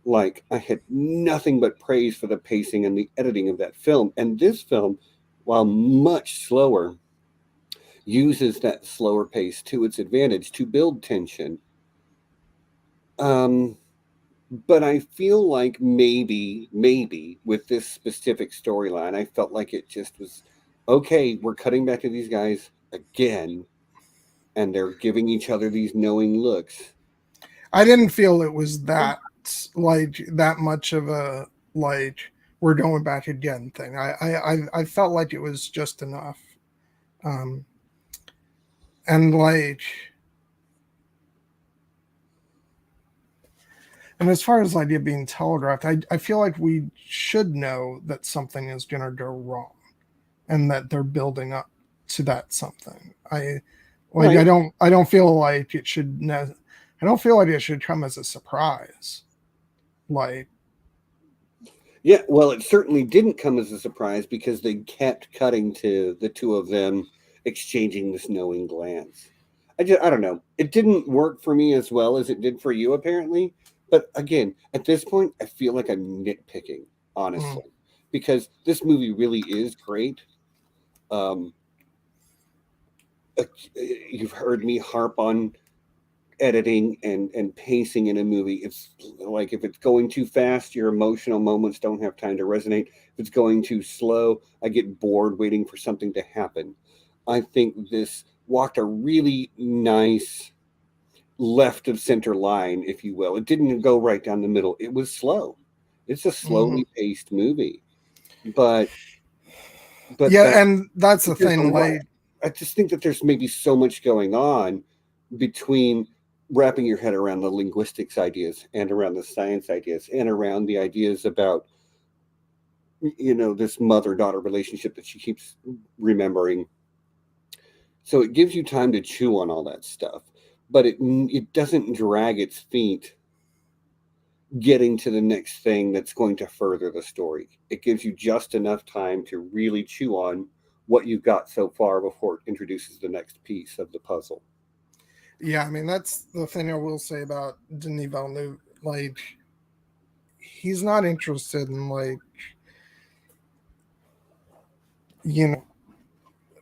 like I had nothing but praise for the pacing and the editing of that film. And this film, while much slower, uses that slower pace to its advantage to build tension. Um, but I feel like maybe with this specific storyline, I felt like it just was okay. We're cutting back to these guys again, and they're giving each other these knowing looks. I didn't feel it was that much of a like we're going back again thing. I felt like it was just enough. Um, and like and as far as like it being telegraphed, I feel like we should know that something is gonna go wrong and that they're building up to that something. Right. I don't feel like it should I don't feel like it should come as a surprise. Like Yeah, well, it certainly didn't come as a surprise because they kept cutting to the two of them exchanging this knowing glance. I don't know. It didn't work for me as well as it did for you, apparently. But again, at this point, I feel like I'm nitpicking, mm, honestly, because this movie really is great. Um, uh, you've heard me harp on editing and pacing in a movie. It's like if it's going too fast, your emotional moments don't have time to resonate. If it's going too slow, I get bored waiting for something to happen. I think this walked a really nice left of center line, if you will. It didn't go right down the middle. It was slow. It's a slowly paced movie, but yeah, and that's the there's a thing. lot. Like, I just think that there's maybe so much going on between wrapping your head around the linguistics ideas and around the science ideas and around the ideas about this mother-daughter relationship that she keeps remembering. So it gives you time to chew on all that stuff, but it doesn't drag its feet getting to the next thing that's going to further the story. It gives you just enough time to really chew on what you've got so far before it introduces the next piece of the puzzle. yeah, I mean, that's the thing I will say about Denis Villeneuve. Like, he's not interested in, like,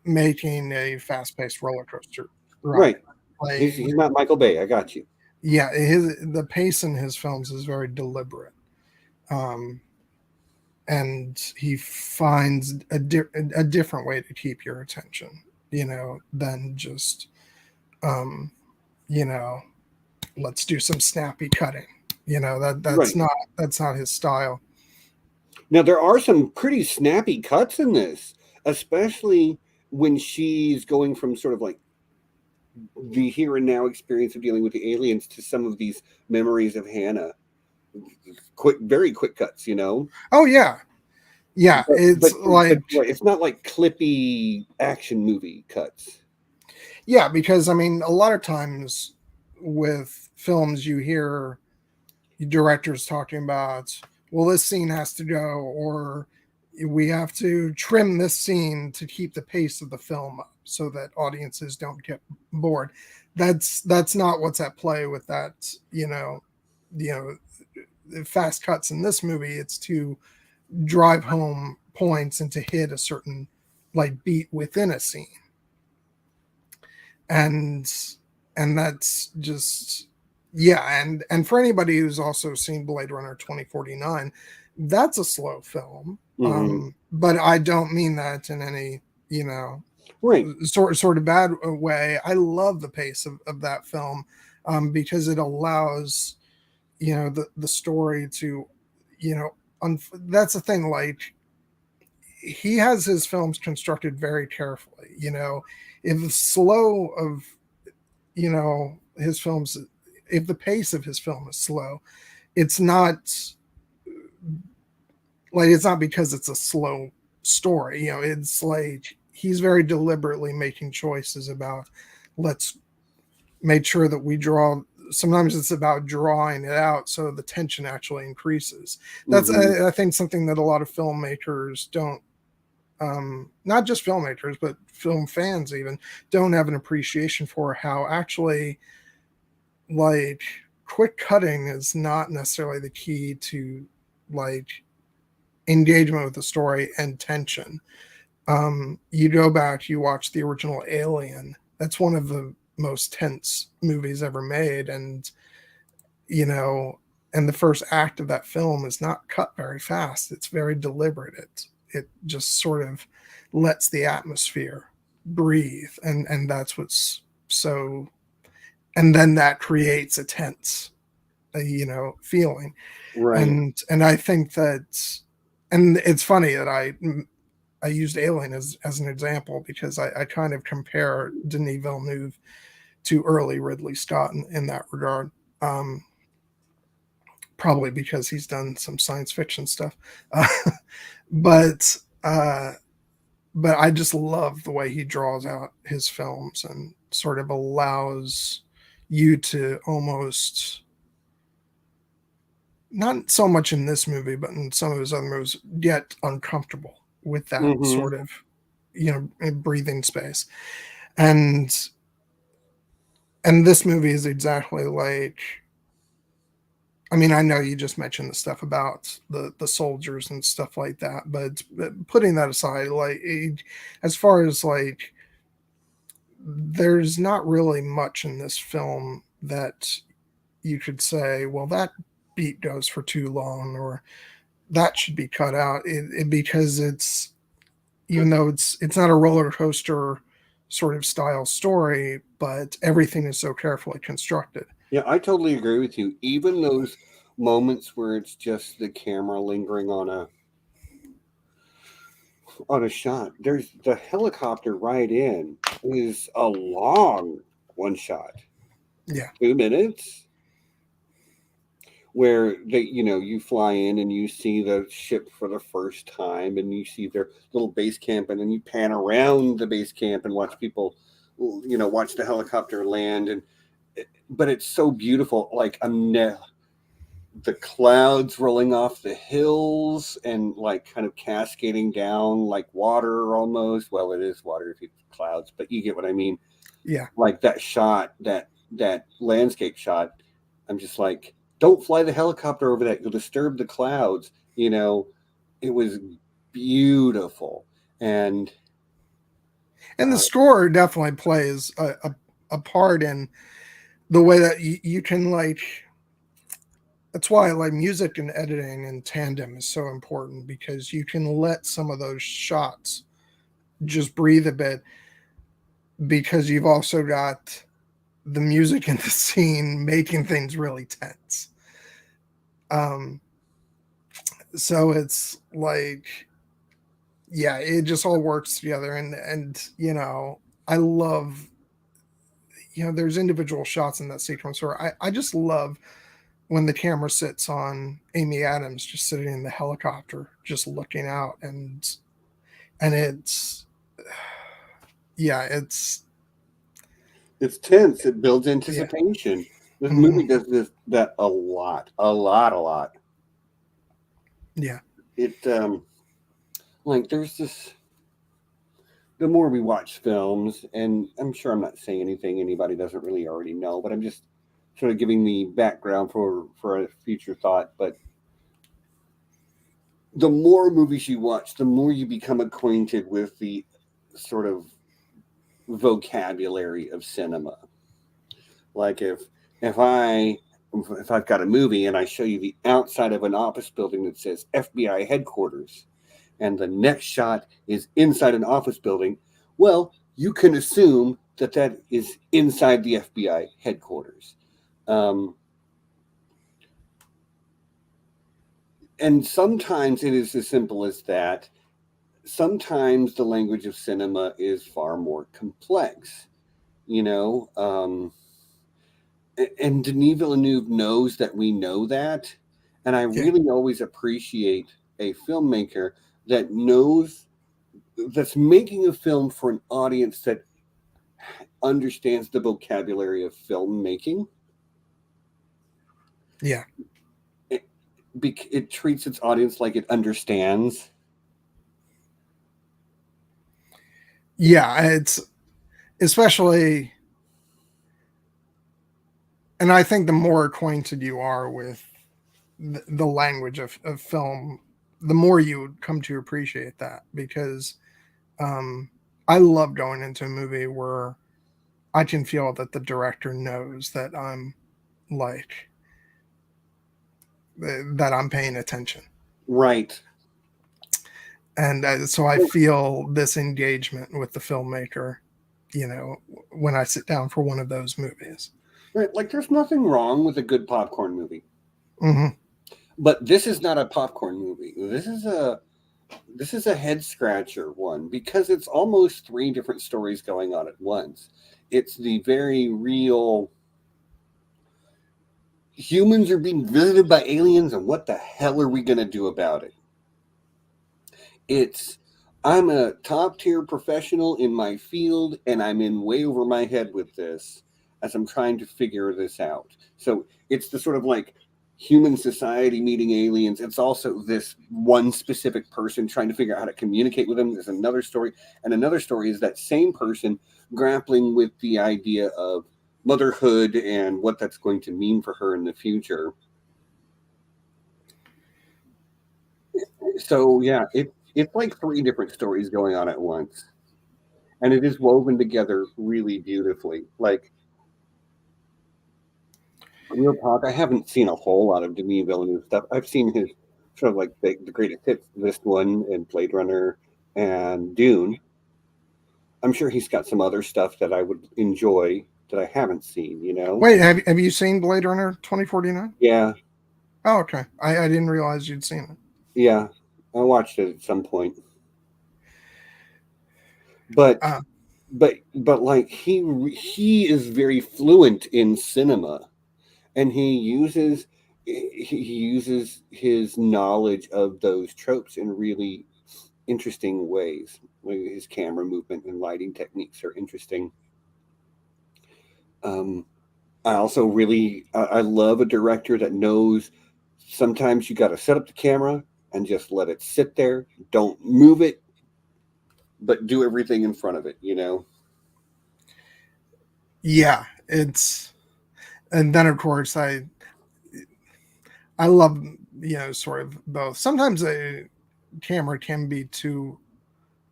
making a fast-paced roller coaster ride. Right. Like, He's not Michael Bay. I got you. yeah, the pace in his films is very deliberate. And he finds a different way to keep your attention, than just, um, you know, let's do some snappy cutting. That's Right. not his style. Now there are some pretty snappy cuts in this, especially when she's going from sort of like the here and now experience of dealing with the aliens to some of these memories of Hannah. Quick, very quick cuts, Oh yeah, yeah. But It's like, right, it's not like clippy action movie cuts. yeah, because I mean, a lot of times with films, you hear directors talking about, well, this scene has to go, or we have to trim this scene to keep the pace of the film up so that audiences don't get bored. That's not what's at play with that. Fast cuts in this movie. It's to drive home points and to hit a certain like beat within a scene, and that's just, yeah. And for anybody who's also seen Blade Runner 2049, that's a slow film. Mm-hmm. But I don't mean that in any Right. sort of bad way. I love the pace of that film, because it allows the story to that's the thing. Like, he has his films constructed very carefully. If the slow of his films, if the pace of his film is slow, it's not because it's a slow story. It's like he's very deliberately making choices about, let's make sure that we draw. Sometimes it's about drawing it out so the tension actually increases. That's Mm-hmm. I think something that a lot of filmmakers don't, not just filmmakers but film fans even, don't have an appreciation for, how actually, like, quick cutting is not necessarily the key to, like, engagement with the story and tension. You go back, you watch the original Alien. That's one of the most tense movies ever made, and and the first act of that film is not cut very fast. It's very deliberate. It just sort of lets the atmosphere breathe, and that's what's so. And then that creates a tense, feeling. Right. And I think that, and it's funny that I used Alien as an example, because I kind of compare Denis Villeneuve to early Ridley Scott in that regard. Probably because he's done some science fiction stuff, uh, but uh, but I just love the way he draws out his films and sort of allows you to almost, not so much in this movie, but in some of his other movies, get uncomfortable with that Mm-hmm. sort of, breathing space. And this movie is exactly like, I mean, I know you just mentioned the stuff about the soldiers and stuff like that, but putting that aside, like, as far as, like, there's not really much in this film that you could say, well, that beat goes for too long, or that should be cut out. Because it's, even though it's not a roller coaster sort of style story, but everything is so carefully constructed. Yeah, I totally agree with you. Even those moments where it's just the camera lingering on a shot. There's the helicopter ride in is a long one shot, Yeah. 2 minutes, where you fly in and you see the ship for the first time and you see their little base camp, and then you pan around the base camp and watch people, watch the helicopter land, but it's so beautiful. Like the clouds rolling off the hills and like kind of cascading down like water almost. Well, it is water if it's clouds, but you get what I mean. Yeah. Like that shot, that landscape shot. I'm just like, don't fly the helicopter over that. You'll disturb the clouds. It was beautiful. And the Uh, score definitely plays a part in the way that you can like. That's why like music and editing in tandem is so important, because you can let some of those shots just breathe a bit, because you've also got the music in the scene making things really tense. Um, so it's like, yeah, it just all works together, and I love, there's individual shots in that sequence where I just love when the camera sits on Amy Adams just sitting in the helicopter just looking out, and it's, yeah, it's tense. It builds yeah. anticipation. This Hmm. movie does that a lot, a lot, a lot. Yeah. It like there's this. The more we watch films, and I'm sure I'm not saying anything anybody doesn't really already know, but I'm just sort of giving the background for a future thought. But the more movies you watch, the more you become acquainted with the sort of vocabulary of cinema. Like if I if I've got a movie and I show you the outside of an office building that says FBI headquarters, and the next shot is inside an office building, well, you can assume that that is inside the FBI headquarters. Um, and sometimes it is as simple as that. Sometimes the language of cinema is far more complex, you know. And Denis Villeneuve knows that we know that. And I Yeah. really always appreciate a filmmaker that knows, that's making a film for an audience that understands the vocabulary of filmmaking. Yeah. It, it treats its audience like it understands. Yeah. It's especially, and I think the more acquainted you are with the language of film, the more you would come to appreciate that, because um, I love going into a movie where I can feel that the director knows that I'm like that I'm paying attention, Right. and so I feel this engagement with the filmmaker, you know, when I sit down for one of those movies. Right. Like there's nothing wrong with a good popcorn movie. Hmm. But this is not a popcorn movie. This is a head scratcher one, because it's almost three different stories going on at once. It's the very real humans are being visited by aliens, and what the hell are we going to do about it? It's I'm a top tier professional in my field, and I'm in way over my head with this as I'm trying to figure this out. So it's the sort of like human society meeting aliens. It's also this one specific person trying to figure out how to communicate with them. There's another story, and another story is that same person grappling with the idea of motherhood and what that's going to mean for her in the future. So yeah, it's like three different stories going on at once, and it is woven together really beautifully. Like real talk, I haven't seen a whole lot of Denis Villeneuve stuff. I've seen his sort of like the greatest hits, this one and Blade Runner and Dune. I'm sure he's got some other stuff that I would enjoy that I haven't seen. Wait, have you seen Blade Runner 2049? Yeah, Oh, okay. I didn't realize you'd seen it. Yeah, I watched it at some point. But Uh, but like he is very fluent in cinema, and he uses his knowledge of those tropes in really interesting ways. Like his camera movement and lighting techniques are interesting. Um, I also I love a director that knows sometimes you got to set up the camera and just let it sit there. Don't move it, but do everything in front of it. You know. yeah, it's and then of course I love sort of both. Sometimes a camera can be too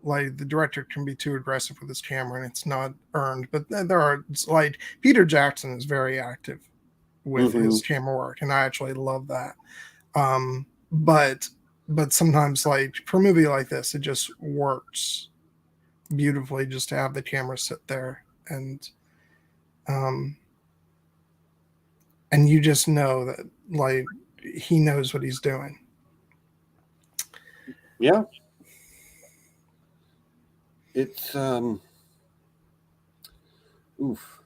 like the director can be too aggressive with his camera and it's not earned. But there are like Peter Jackson is very active with Hmm. his camera work, and I actually love that. Um, but sometimes like for a movie like this, it just works beautifully just to have the camera sit there um and you just know that like he knows what he's doing. Yeah, it's oof.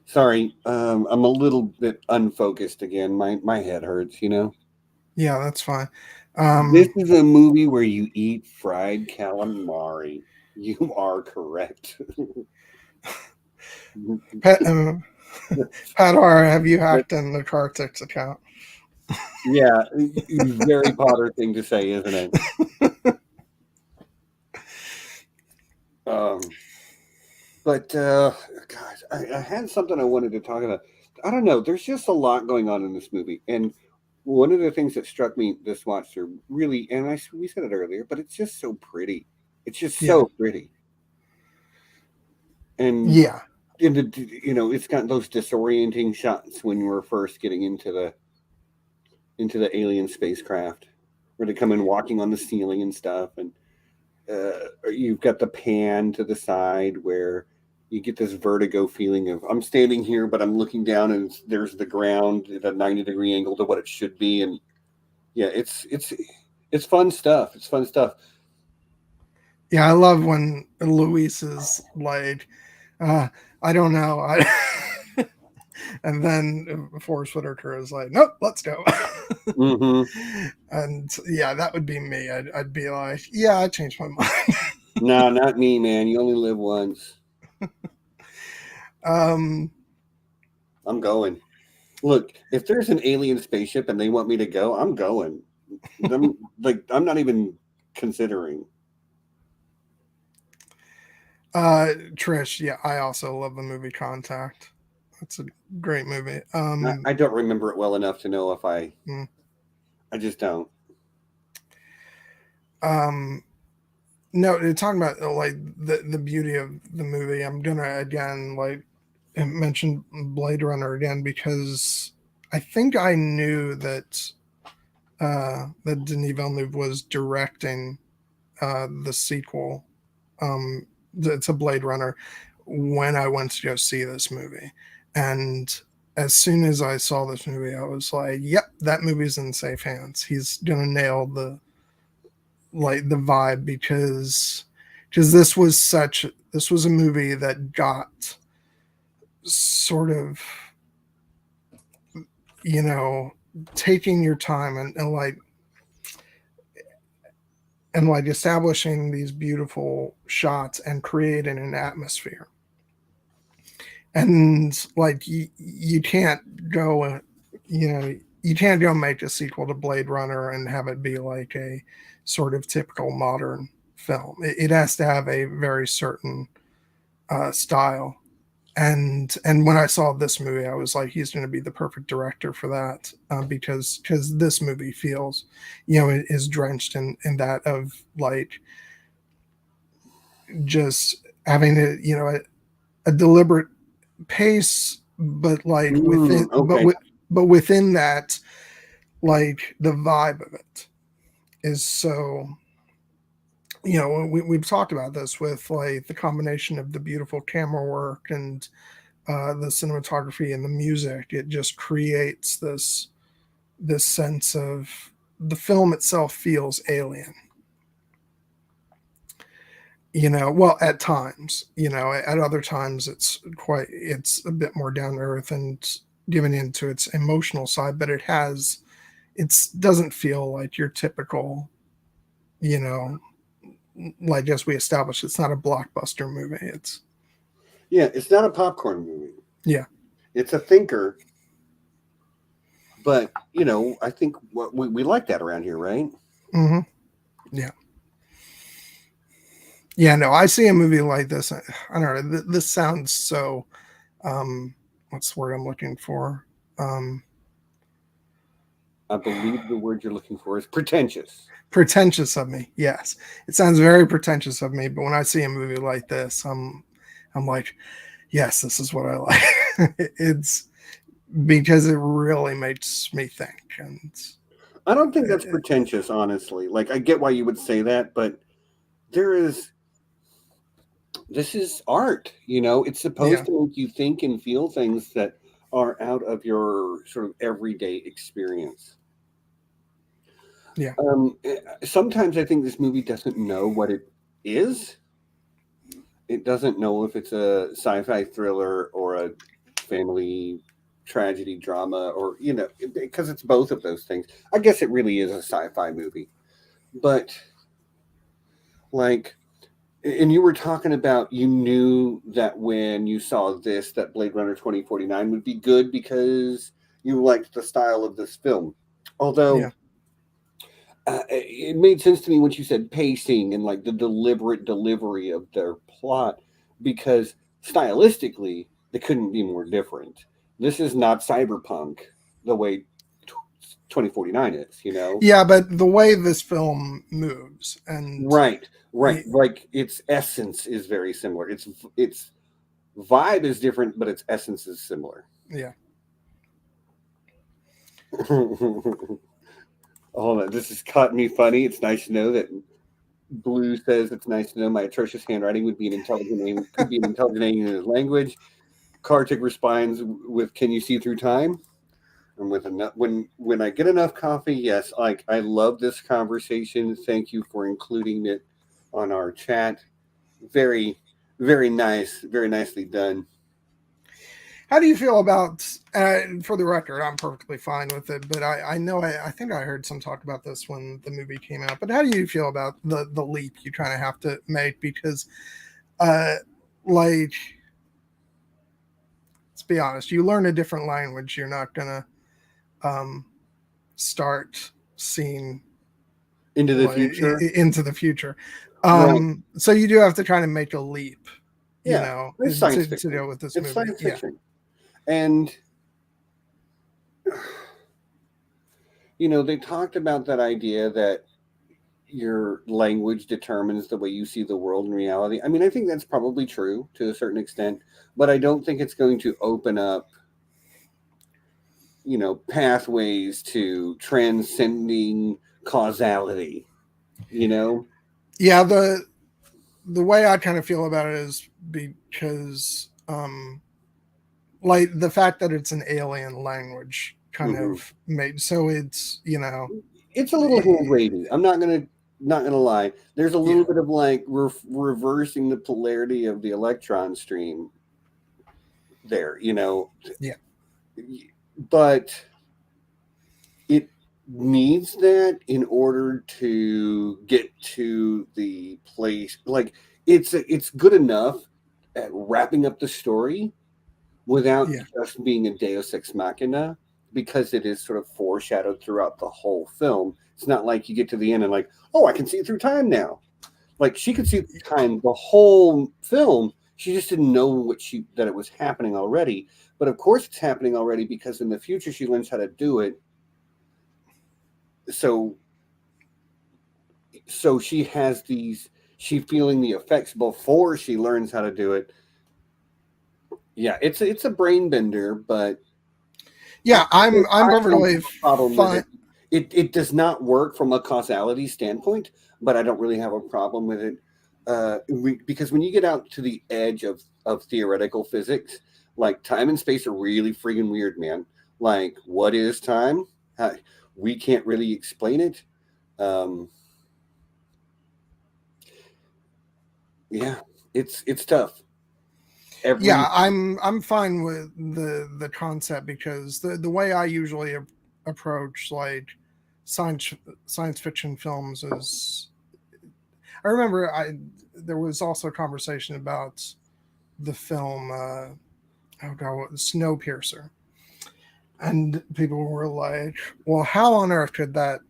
Sorry, I'm a little bit unfocused again. My head hurts. You know. Yeah, that's fine. This um is a movie where you eat fried calamari. You are correct. Pat, Padar, have you hacked in the Kartix account? Yeah, very Potter thing to say, isn't it? Um, but gosh, I had something I wanted to talk about. I don't know. There's just a lot going on in this movie, and one of the things that struck me this watch are really, and we said it earlier, but it's just so pretty. It's just Yeah, so pretty, and yeah, it's got those disorienting shots when we're first getting into the alien spacecraft, where they come in walking on the ceiling and stuff, and you've got the pan to the side where you get this vertigo feeling of I'm standing here, but I'm looking down, and there's the ground at a 90-degree angle to what it should be, and yeah, it's fun stuff. It's fun stuff. yeah. I love when Luis is like, uh, I don't know, and then Forrest Whitaker is like, nope, let's go. Hmm. And yeah, that would be me. I'd be like, yeah, I changed my mind. No, not me, man. You only live once. um, I'm going. Look, if there's an alien spaceship and they want me to go, I'm going. I'm not even considering. Trish, yeah, I also love the movie Contact. It's a great movie. I don't remember it well enough to know if Mm, I just don't. um, no, talking about like the beauty of the movie. I'm gonna again like mention Blade Runner again because I think I knew that Denis Villeneuve was directing the sequel. Um, it's a Blade Runner when I went to go see this movie, and as soon as I saw this movie, I was like, "Yep, that movie's in safe hands. He's gonna nail the vibe because this was a movie that got sort of you know taking your time and like establishing these beautiful shots and creating an atmosphere. And like you can't go you can't go make a sequel to Blade Runner and have it be like a sort of typical modern film. It has to have a very certain style. And when I saw this movie, I was like, he's going to be the perfect director for that because this movie feels, it is drenched in that of like just having a deliberate pace, but like Okay. but within that, like the vibe of it is so. We've talked about this with like the combination of the beautiful camera work and the cinematography and the music. It just creates this. this sense of the film itself feels alien. Well, at times, at other times it's a bit more down to earth and given into its emotional side, but it doesn't feel like your typical, like as we established, it's not a blockbuster movie. It's not a popcorn movie. Yeah. It's a thinker. But, I think we like that around here, right? Mm-hmm. Yeah. Yeah, no, I see a movie like this. I don't know. This sounds so, what's the word I'm looking for? I believe the word you're looking for is pretentious. Pretentious of me. Yes. It sounds very pretentious of me. But when I see a movie like this, I'm like, yes, this is what I like. It's because it really makes me think. And I don't think that's pretentious, honestly. Like, I get why you would say that, but this is art, it's supposed to make you think and feel things that are out of your sort of everyday experience. Yeah. Sometimes I think this movie doesn't know what it is. It doesn't know if it's a sci-fi thriller or a family tragedy drama, or because it's both of those things. I guess it really is a sci-fi movie, but like, and you were talking about, you knew that when you saw this, that Blade Runner 2049 would be good because you liked the style of this film. Although it made sense to me when you said pacing and like the deliberate delivery of their plot, because stylistically they couldn't be more different. This is not cyberpunk the way 2049 is, Yeah, but the way this film moves and right. Like its essence is very similar. Its vibe is different, but its essence is similar. Yeah. Hold on, this has caught me funny. It's nice to know that Blue says it's nice to know my atrocious handwriting would be an intelligent name, could be an intelligent name in his language. Kartik responds with, "Can you see through time?" And with enough, when I get enough coffee, yes. Like, I love this conversation. Thank you for including it on our chat. Very, very nice. Very nicely done. How do you feel about, for the record, I'm perfectly fine with it, but I know, I think I heard some talk about this when the movie came out, but how do you feel about the leap you kind of have to make? Because, like, let's be honest, you learn a different language, you're not going to start seeing Into the future. Into the future. Right. So you do have to kind of make a leap, Yeah, it's science to fiction. deal with this It's movie. science fiction. And, they talked about that idea that your language determines the way you see the world in reality. I mean, I think that's probably true to a certain extent, but I don't think it's going to open up, pathways to transcending causality, Yeah, the way I kind of feel about it is because like the fact that it's an alien language kind of made so it's it's a little hand wavy. I'm not gonna lie. There's a little bit of like reversing the polarity of the electron stream there, Yeah. But it needs that in order to get to the place. Like, it's good enough at wrapping up the story without just being a Deus Ex Machina, because it is sort of foreshadowed throughout the whole film. It's not like you get to the end and like, oh, I can see through time now. Like, she could see through time the whole film. She just didn't know that it was happening already. But of course it's happening already, because in the future she learns how to do it. So she has she's feeling the effects before she learns how to do it. Yeah, it's a brain bender, but yeah, I'm perfectly problem fine. with it. It does not work from a causality standpoint, but I don't really have a problem with it, because when you get out to the edge of theoretical physics, like time and space are really freaking weird, man. Like, what is time? We can't really explain it. Um, yeah, it's tough. Yeah, Every I'm fine with the concept, because the way I usually approach like science science fiction films is, I remember there was also a conversation about the film oh god, Snowpiercer, and people were like, well, how on earth could that,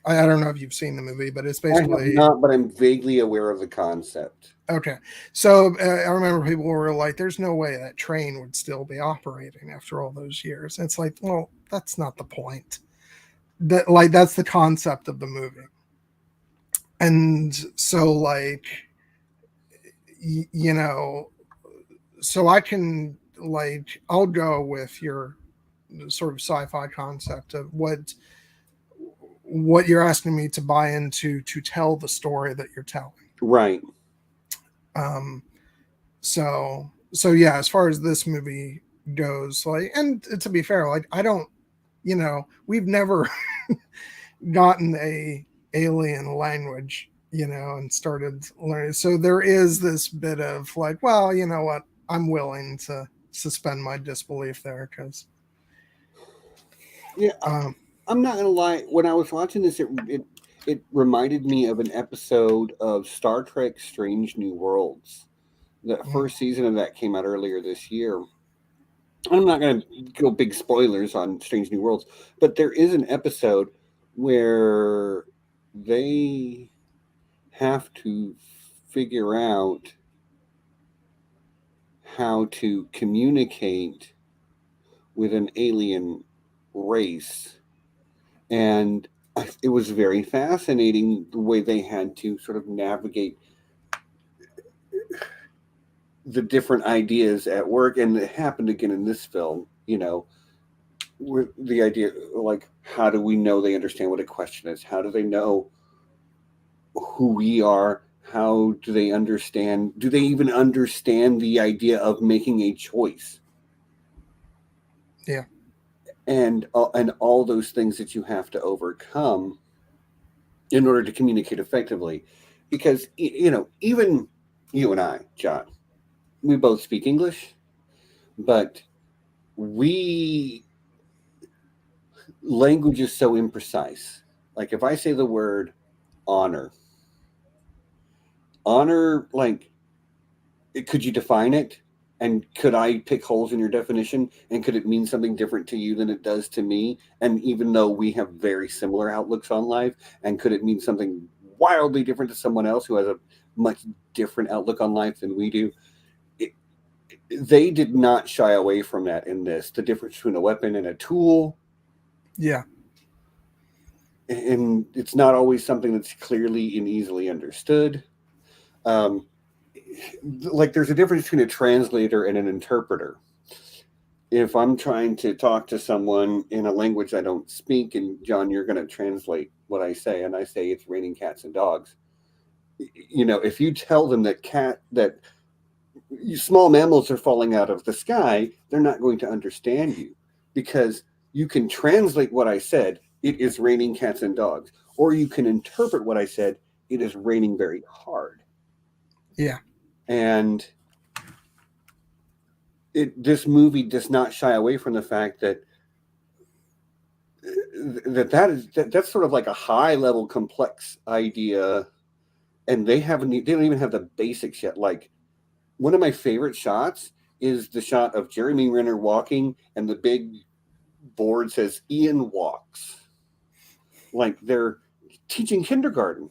I don't know if you've seen the movie, but it's I have basically, not, but I'm vaguely aware of the concept. okay. So I remember people were like, there's no way that train would still be operating after all those years. And it's like, well, that's not the point. That, like, that's the concept of the movie. And so, like, you know, so I can, like, I'll go with your sort of sci-fi concept of what you're asking me to buy into to tell the story that you're telling. Right. Um, so yeah, as far as this movie goes, like, and to be fair, like, I don't, we've never gotten a alien language, and started learning. So there is this bit of like, well, you know what, I'm willing to suspend my disbelief there, because Yeah, um I'm not gonna lie. When I was watching this, it reminded me of an episode of Star Trek: Strange New Worlds. The first season of that came out earlier this year. I'm not going to go big spoilers on Strange New Worlds, but there is an episode where they have to figure out how to communicate with an alien race. And it was very fascinating the way they had to sort of navigate the different ideas at work. And it happened again in this film, with the idea, like, how do we know they understand what a question is? How do they know who we are? How do they understand? Do they even understand the idea of making a choice? yeah, And all those things that you have to overcome in order to communicate effectively, because even you and I, John, we both speak English, but we language is so imprecise. Like if I say the word honor, like, could you define it? And could I pick holes in your definition? And could it mean something different to you than it does to me? And even though we have very similar outlooks on life, and could it mean something wildly different to someone else who has a much different outlook on life than we do? It, they did not shy away from that in this. The difference between a weapon and a tool, yeah, and it's not always something that's clearly and easily understood. Um, like there's a difference between a translator and an interpreter. If I'm trying to talk to someone in a language I don't speak, and John, you're going to translate what I say, and I say it's raining cats and dogs. If you tell them that small mammals are falling out of the sky, they're not going to understand you, because you can translate what I said, it is raining cats and dogs, or you can interpret what I said, it is raining very hard. yeah, And this movie does not shy away from the fact that's sort of like a high level complex idea, and they don't even have the basics yet. Like one of my favorite shots is the shot of Jeremy Renner walking, and the big board says Ian walks. Like they're teaching kindergarten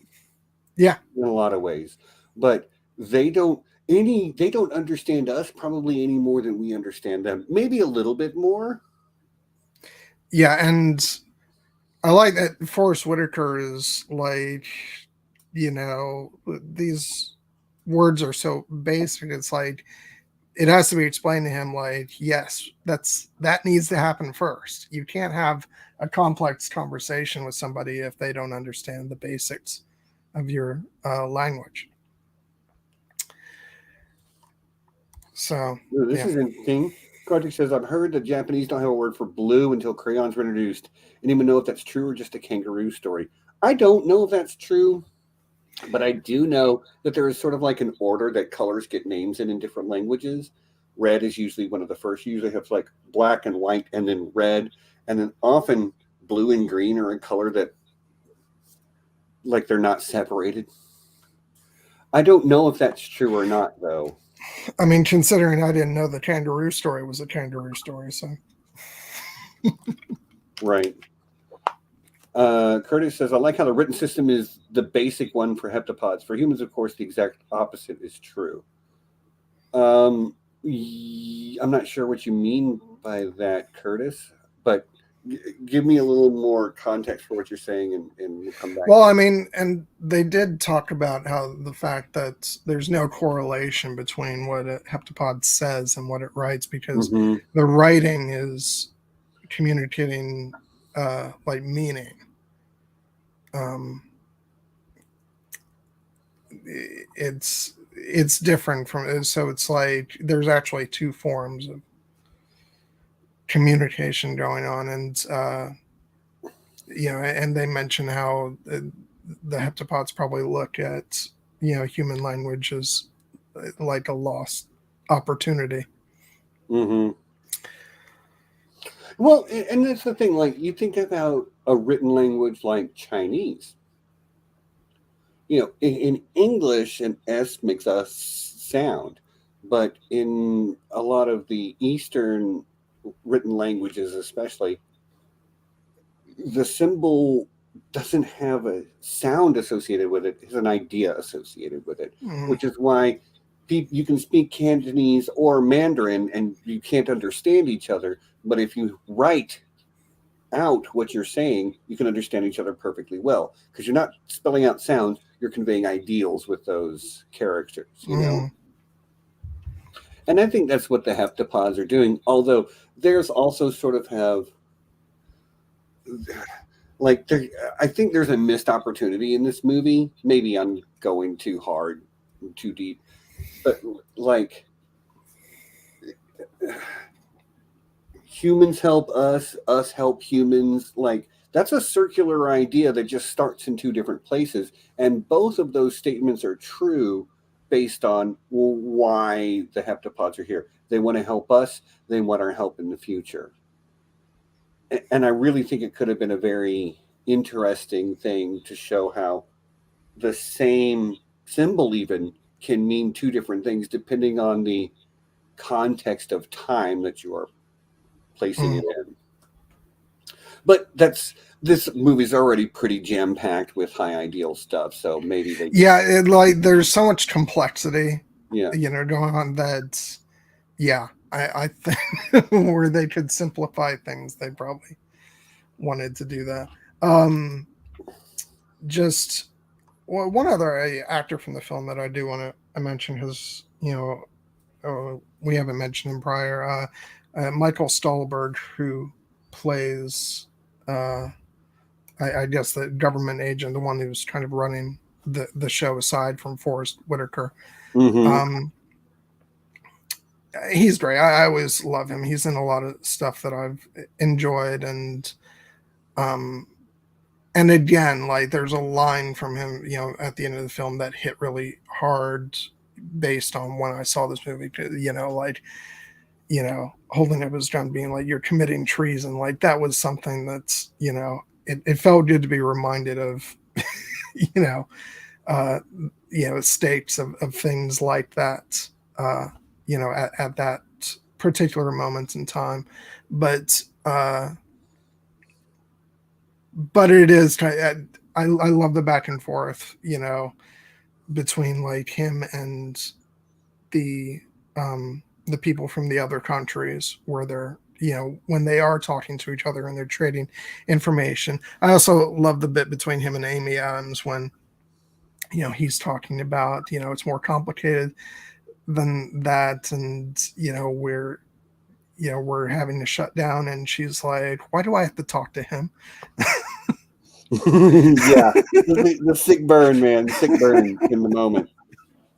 yeah. in a lot of ways, but they don't understand us probably any more than we understand them, maybe a little bit more. Yeah, and I like that Forrest Whitaker is like, these words are so basic. It's like it has to be explained to him. Like, yes, that needs to happen first. You can't have a complex conversation with somebody if they don't understand the basics of your language. So This yeah, is interesting. Kartik says, I've heard the Japanese don't have a word for blue until crayons were introduced. Anyone know if that's true or just a kangaroo story? I don't know if that's true, but I do know that there is sort of like an order that colors get names in different languages. Red is usually one of the first. You usually have like black and white and then red. And then often blue and green are a color that like they're not separated. I don't know if that's true or not, though. I mean, considering I didn't know the kangaroo story was a kangaroo story, so. Right. Curtis says, I like how the written system is the basic one for heptapods. For humans, of course, the exact opposite is true. I'm not sure what you mean by that, Curtis, but give me a little more context for what you're saying, and we'll come back. Well, I mean, and they did talk about how the fact that there's no correlation between what a heptapod says and what it writes, because the writing is communicating like meaning. It's different from, so it's like there's actually two forms of communication going on, and and they mention how the heptapods probably look at human language as like a lost opportunity. Well, and that's the thing, like you think about a written language like Chinese. In English, an S makes a sound, but in a lot of the Eastern written languages, especially, the symbol doesn't have a sound associated with it. It's an idea associated with it, which is why you can speak Cantonese or Mandarin and you can't understand each other. But if you write out what you're saying, you can understand each other perfectly well, because you're not spelling out sounds, you're conveying ideals with those characters, And I think that's what the heptapods are doing, although there's also sort of I think there's a missed opportunity in this movie. Maybe I'm going too hard, too deep, but like humans help us help humans. Like that's a circular idea that just starts in two different places. And both of those statements are true based on why the heptapods are here. They want to help us. They want our help in the future. And I really think it could have been a very interesting thing to show how the same symbol even can mean two different things depending on the context of time that you are placing it in. But this movie's already pretty jam-packed with high ideal stuff, so maybe they there's so much complexity going on that I think where they could simplify things, they probably wanted to do that. Just one other actor from the film that I do want to mention, because we haven't mentioned him prior, Michael Stolberg, who plays I guess the government agent, the one who's kind of running the show aside from Forrest Whitaker. He's great. I always love him. He's in a lot of stuff that I've enjoyed, and again, like there's a line from him, at the end of the film that hit really hard based on when I saw this movie. Holding up his gun, being like, "You're committing treason." Like that was something that's it felt good to be reminded of, stakes of things like that. At that particular moment in time, but it is kind of, I love the back and forth, between like him and the people from the other countries, where they're, when they are talking to each other and they're trading information. I also love the bit between him and Amy Adams when, he's talking about, it's more complicated than that, and we're having to shut down, and she's like, why do I have to talk to him? The sick burn, man. Sick burn in the moment.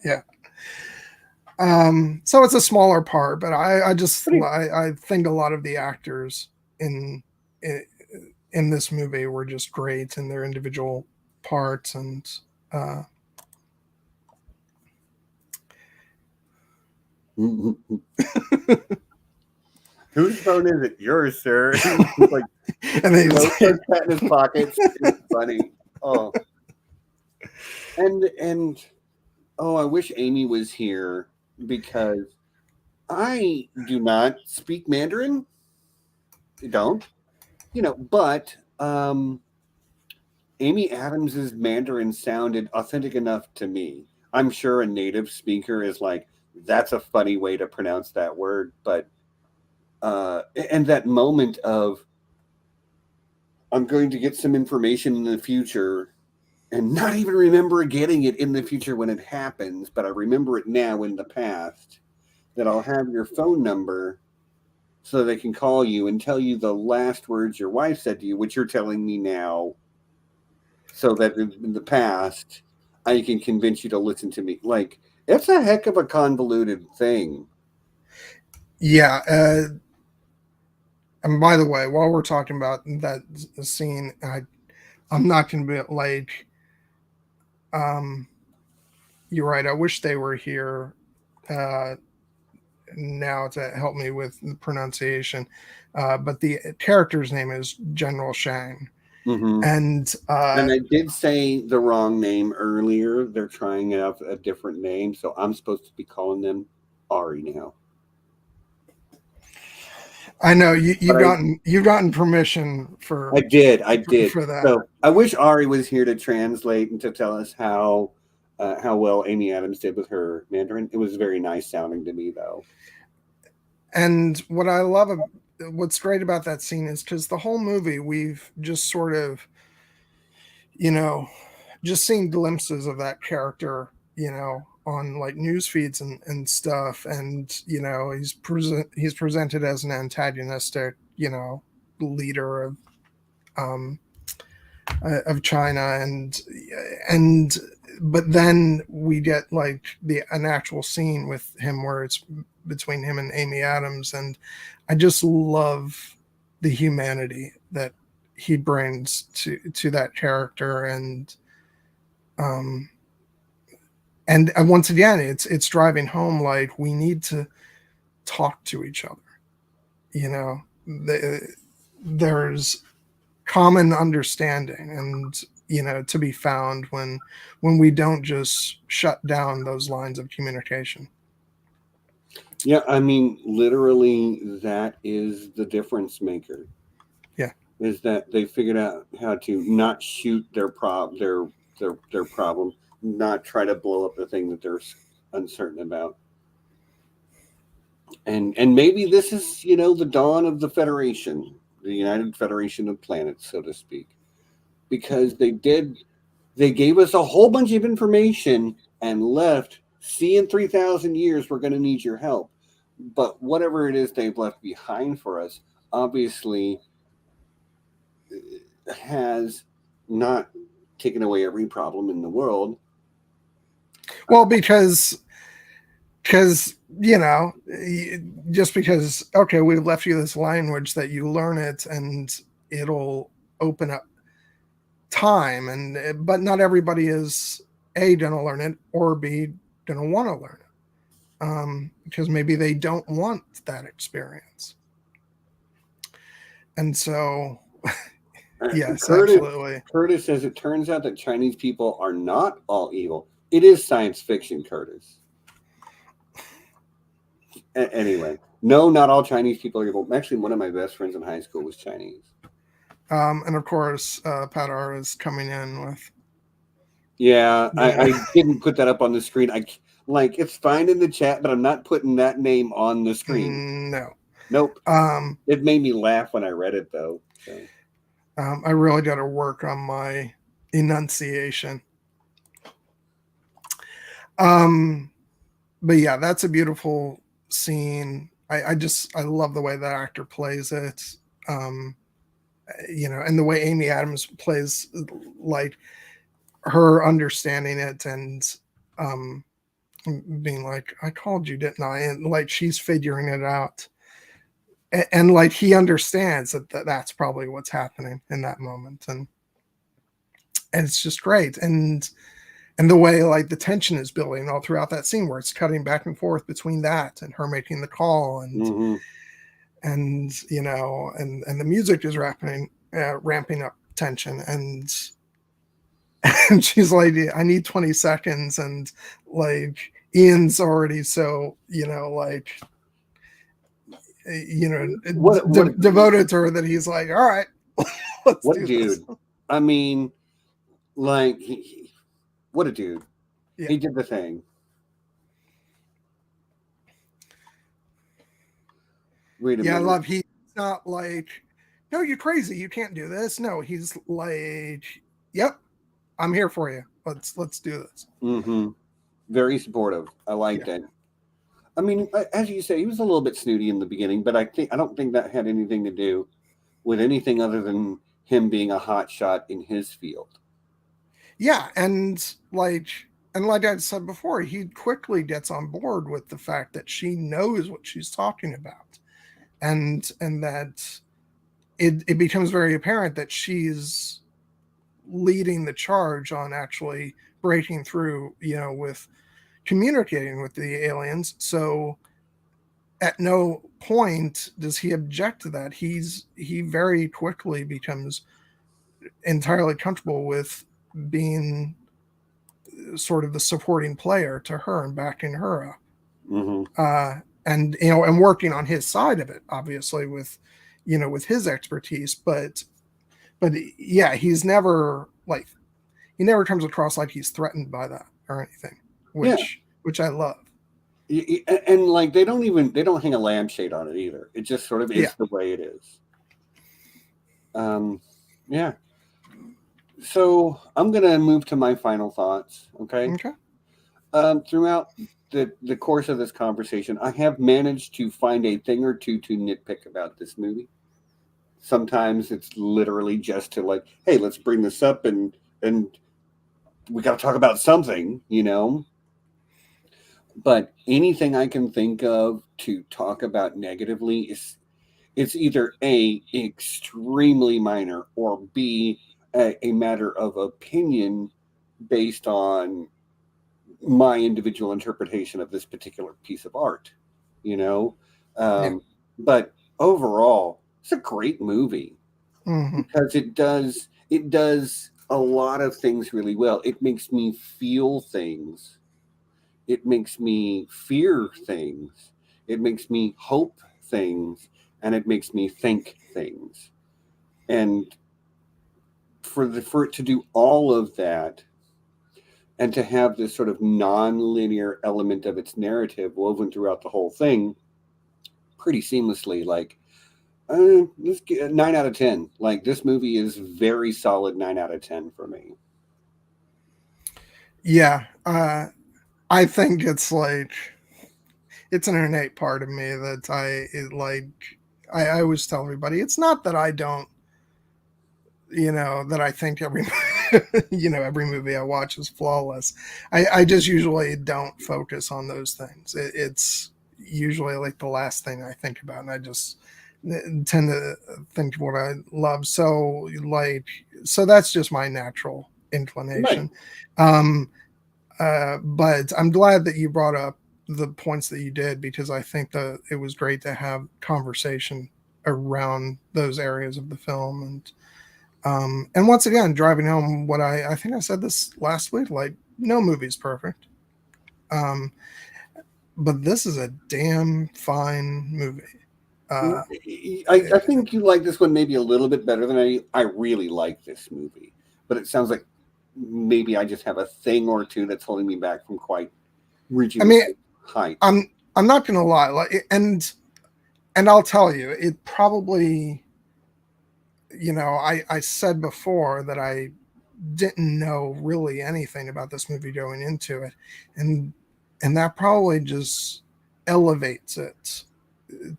Yeah. So it's a smaller part, but I Pretty- think a lot of the actors in in this movie were just great in their individual parts, and uh, Whose phone is it? Yours, sir. Like, and they starts patting his pockets. It's funny. Oh, and oh, I wish Amy was here because I do not speak Mandarin. I don't, but Amy Adams's Mandarin sounded authentic enough to me. I'm sure a native speaker is like, that's a funny way to pronounce that word, but and that moment of I'm going to get some information in the future and not even remember getting it in the future when it happens, but I remember it now in the past, that I'll have your phone number so they can call you and tell you the last words your wife said to you, which you're telling me now, so that in the past I can convince you to listen to me. Like, it's a heck of a convoluted thing. yeah. And by the way, while we're talking about that scene, I'm not going to be like, um, you're right. I wish they were here uh, now to help me with the pronunciation. But the character's name is General Shang. Mm-hmm. And And I did say the wrong name earlier. They're trying out a different name, so I'm supposed to be calling them Eyrie now. I know But you've gotten permission I did. for that. So I wish Eyrie was here to translate and to tell us how well Amy Adams did with her Mandarin. It was very nice sounding to me, though. And what's great about that scene is because the whole movie we've just sort of, you know, just seen glimpses of that character, on like news feeds and stuff, and he's presented as an antagonistic, leader um of China, and but then we get like an actual scene with him where it's between him and Amy Adams, and I just love the humanity that he brings to that character, um and once again it's driving home like we need to talk to each other, there's common understanding, and to be found when we don't just shut down those lines of communication. Yeah, I mean, literally, that is the difference maker. Yeah. Is that they figured out how to not shoot their problem, not try to blow up the thing that they're uncertain about. And maybe this is the dawn of the Federation, the United Federation of Planets, so to speak, because they gave us a whole bunch of information and left. See, in 3,000 years, we're going to need your help. But whatever it is they've left behind for us, obviously has not taken away every problem in the world. Well, because just because, okay, we left you this language that you learn it and it'll open up time, and but not everybody is A, gonna learn it, or B, gonna want to learn it, because maybe they don't want that experience. And so yes, absolutely. Curtis says it turns out that Chinese people are not all evil. It is science fiction, Curtis. Anyway, no, not all Chinese people are evil. Actually, one of my best friends in high school was Chinese. And of course, Padar is coming in with. Yeah, I didn't put that up on the screen. It's fine in the chat, but I'm not putting that name on the screen. No. Nope. It made me laugh when I read it, though. So. I really got to work on my enunciation. But yeah, that's a beautiful scene. I love the way that actor plays it. And the way Amy Adams plays, like her understanding it, and being like, I called you, didn't I? And like she's figuring it out. And like he understands that that's probably what's happening in that moment. And it's just great. And the way like the tension is building all throughout that scene where it's cutting back and forth between that and her making the call and you know and the music is ramping up tension and she's like, I need 20 seconds and like Ian's already so like devoted to her that he's like, all right, let's do this. I mean, like what a dude. Yeah. He did the thing. Wait a minute. I love he's not like, no, you're crazy, you can't do this. No, he's like, yep, I'm here for you. Let's do this. Very supportive. I liked it. I mean, as you say, he was a little bit snooty in the beginning, but I don't think that had anything to do with anything other than him being a hot shot in his field. Yeah, and like I said before, he quickly gets on board with the fact that she knows what she's talking about, and that it becomes very apparent that she's leading the charge on actually breaking through, with communicating with the aliens. So at no point does he object to that. He very quickly becomes entirely comfortable with being sort of the supporting player to her and backing her up. And and working on his side of it, obviously with with his expertise, but yeah, he never comes across like he's threatened by that or anything, which I love. And like they don't hang a lampshade on it either. It just sort of is the way it is. Yeah. So I'm gonna move to my final thoughts. Okay. Throughout the course of this conversation, I have managed to find a thing or two to nitpick about this movie. Sometimes it's literally just to like, hey, let's bring this up and we got to talk about something, But anything I can think of to talk about negatively it's either A, extremely minor, or B, a matter of opinion based on my individual interpretation of this particular piece of art, But overall, it's a great movie because it does a lot of things really well. It makes me feel things. It makes me fear things. It makes me hope things, and it makes me think things. And for it to do all of that, and to have this sort of non-linear element of its narrative woven throughout the whole thing, pretty seamlessly, like let's get 9 out of 10. Like this movie is very solid 9 out of 10 for me. Yeah, I think it's like it's an innate part of me that I always tell everybody it's not that I don't that I think every every movie I watch is flawless. I just usually don't focus on those things. It's usually like the last thing I think about, and I just tend to think of what I love. So that's just my natural inclination. Right. But I'm glad that you brought up the points that you did, because I think that it was great to have conversation around those areas of the film. And once again, driving home what I think I said this last week, like no movie's perfect. But this is a damn fine movie. I think you like this one maybe a little bit better than I really like this movie. But it sounds like maybe I just have a thing or two that's holding me back from quite reaching the height. I'm not gonna lie, and I'll tell you, it probably, I said before that I didn't know really anything about this movie going into it, and that probably just elevates it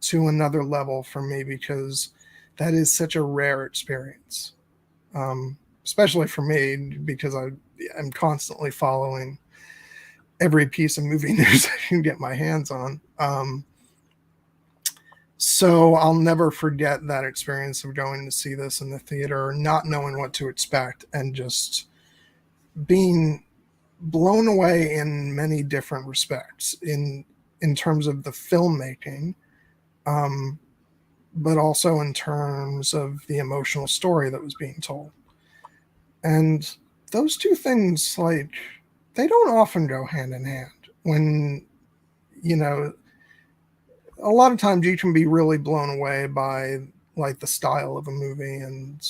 to another level for me, because that is such a rare experience, especially for me, because I'm constantly following every piece of movie news I can get my hands on. So I'll never forget that experience of going to see this in the theater, not knowing what to expect, and just being blown away in many different respects in terms of the filmmaking, um, but also in terms of the emotional story that was being told. And those two things, like, they don't often go hand in hand. When, you know, a lot of times you can be really blown away by like the style of a movie and,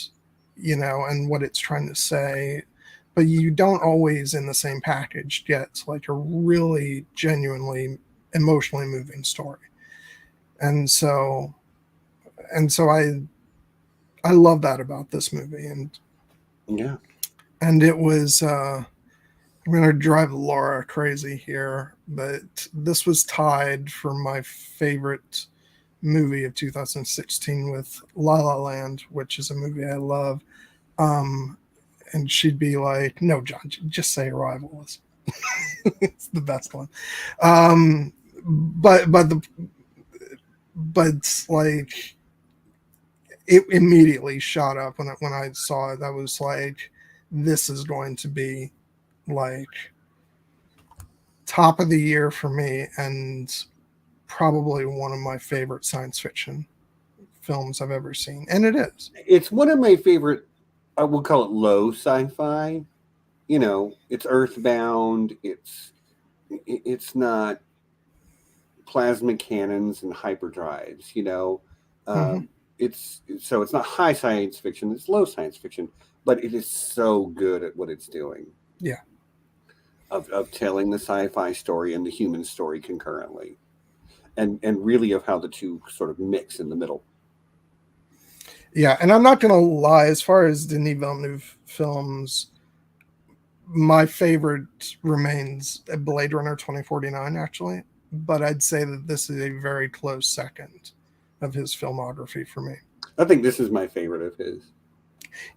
and what it's trying to say, but you don't always in the same package get like a really genuinely emotionally moving story. And so I love that about this movie. Yeah. And it was I'm going to drive Laura crazy here, but this was tied for my favorite movie of 2016 with La La Land, which is a movie I love. And she'd be like, "No, John, just say Arrival is it's the best one." Um, but like it immediately shot up when I saw it. I was like, "This is going to be like top of the year for me," and probably one of my favorite science fiction films I've ever seen, and it is. It's one of my favorite, I will call it low sci-fi. It's earthbound. It's not plasma cannons and hyperdrives. Mm-hmm. It's not high science fiction. It's low science fiction, but it is so good at what it's doing Yeah, of telling the sci-fi story and the human story concurrently, and really of how the two sort of mix in the middle. yeah, and I'm not gonna lie. As far as Denis Villeneuve films, my favorite remains Blade Runner 2049, actually. But I'd say that this is a very close second of his filmography for me. I think this is my favorite of his.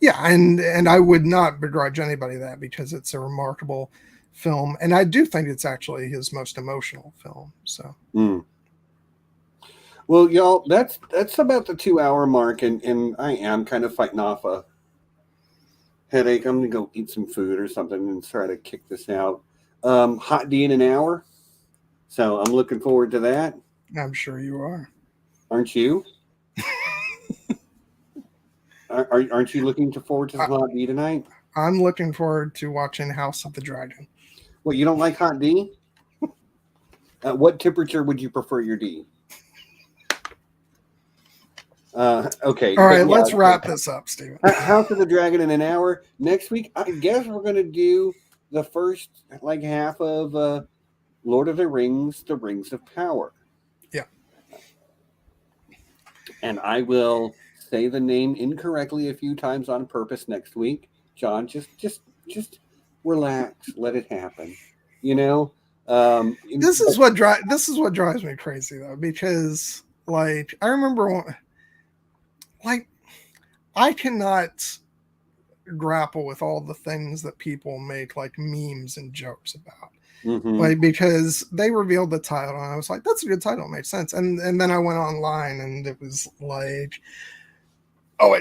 Yeah, and I would not begrudge anybody that because it's a remarkable film, and I do think it's actually his most emotional film. So Mm. Well, y'all, that's about the 2 hour mark, and I am kind of fighting off a headache. I'm gonna go eat some food or something and try to kick this out. Hot D in an hour, so I'm looking forward to that. I'm sure you are. Aren't you? Aren't you looking forward to I, some hot D tonight? I'm looking forward to watching House of the Dragon. What, you don't like hot D? At what temperature would you prefer your D? Okay, All but right, yeah, let's wrap this up, Steven. House of the Dragon in an hour. Next week, I guess we're gonna do the first like half of Lord of the Rings: The Rings of Power, Yeah. and I will say the name incorrectly a few times on purpose next week. John, just relax, let it happen. You know, but This is what drives me crazy though, because like I remember like I cannot grapple with all the things that people make like memes and jokes about. mm-hmm. Like because they revealed the title and I was like, that's a good title, it makes sense. And then I went online and it was like, oh,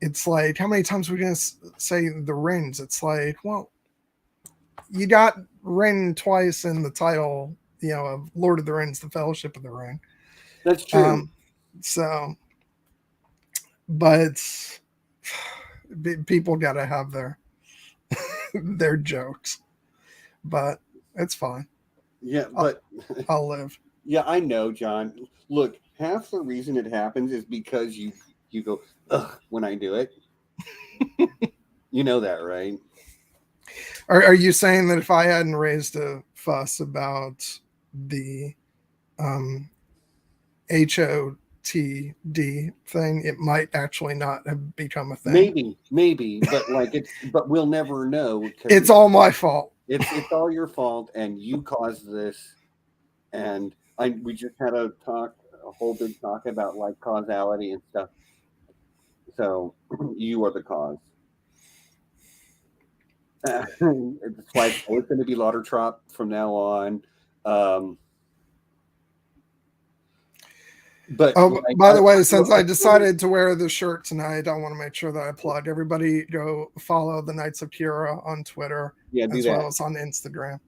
it's like how many times are we gonna say the rings? It's like, well, you got ring twice in the title, of Lord of the Rings, the Fellowship of the Ring. That's true. Um, so, but people got to have their jokes, but it's fine. Yeah, I'll, but I'll live. yeah, I know, John. Look, half the reason it happens is because you go ugh when I do it. You know that, right? Are you saying that if I hadn't raised a fuss about the um, HOTD thing, it might actually not have become a thing? Maybe, but we'll never know because It's all my fault. it's all your fault, and you caused this. And we just had a whole big talk about like causality and stuff. So you are the cause. That's why it's always going to be Laudertrop from now on. Um, but Oh, like, by the way, since I decided to wear the shirt tonight, I want to make sure that I plug everybody. Go follow the Knights of Kira on Twitter yeah, do as that. well as on Instagram.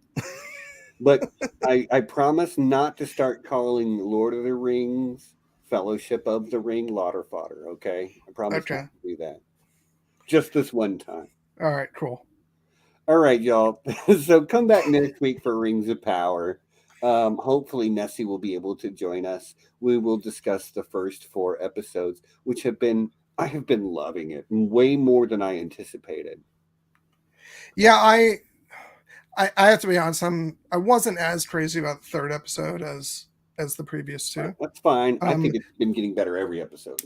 But I promise not to start calling Lord of the Rings Fellowship of the Ring Lauder Fodder. Okay, I promise not Okay. to do that. Just this one time. All right. Cool. All right, y'all. So come back next week for Rings of Power. Hopefully, Nessie will be able to join us. We will discuss the first 4 episodes, which I have been loving it way more than I anticipated. Yeah, I have to be honest. I wasn't as crazy about the third episode as the previous two. That's fine. I Um, think it's been getting better every episode.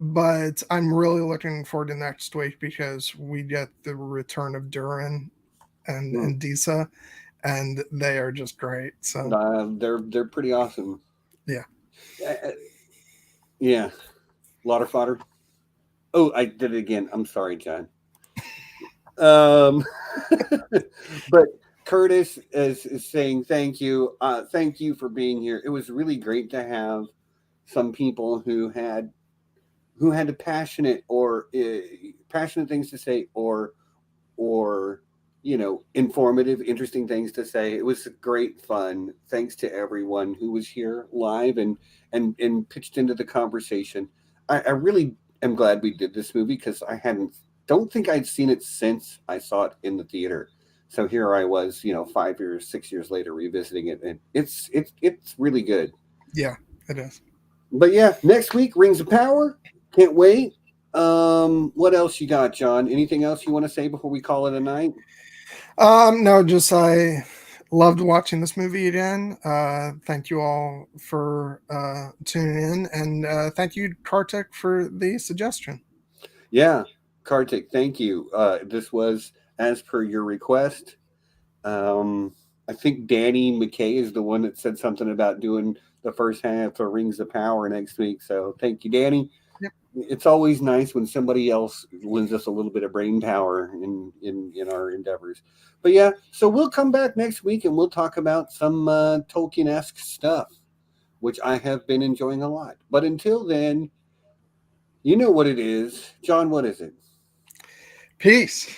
but I'm really looking forward to next week because we get the return of Durin Mm. and Disa, and they are just great. So They're pretty awesome. yeah. Uh, yeah, Lauder Fodder. Oh, I did it again. I'm sorry, John. Um, but Curtis is saying thank you. Thank you for being here. It was really great to have some people who had a passionate or passionate things to say, or informative, interesting things to say. It was great fun. Thanks to everyone who was here live and pitched into the conversation. I really am glad we did this movie because I hadn't don't think I'd seen it since I saw it in the theater. So here I was, 5 years, 6 years later, revisiting it, and it's really good. Yeah, it is. But yeah, next week, Rings of Power. Can't wait. What else you got, John? Anything else you want to say before we call it a night? No, just I loved watching this movie again. Thank you all for tuning in, and thank you, Kartik, for the suggestion. Yeah, Kartik, thank you. This was as per your request. Um, I think Danny McKay is the one that said something about doing the first half of Rings of Power next week. So thank you, Danny. Yep. It's always nice when somebody else lends us a little bit of brain power in our endeavors. But yeah, so we'll come back next week and we'll talk about some Tolkien-esque stuff, which I have been enjoying a lot. But until then, you know what it is. John, what is it? Peace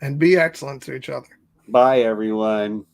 and be excellent to each other. Bye, everyone.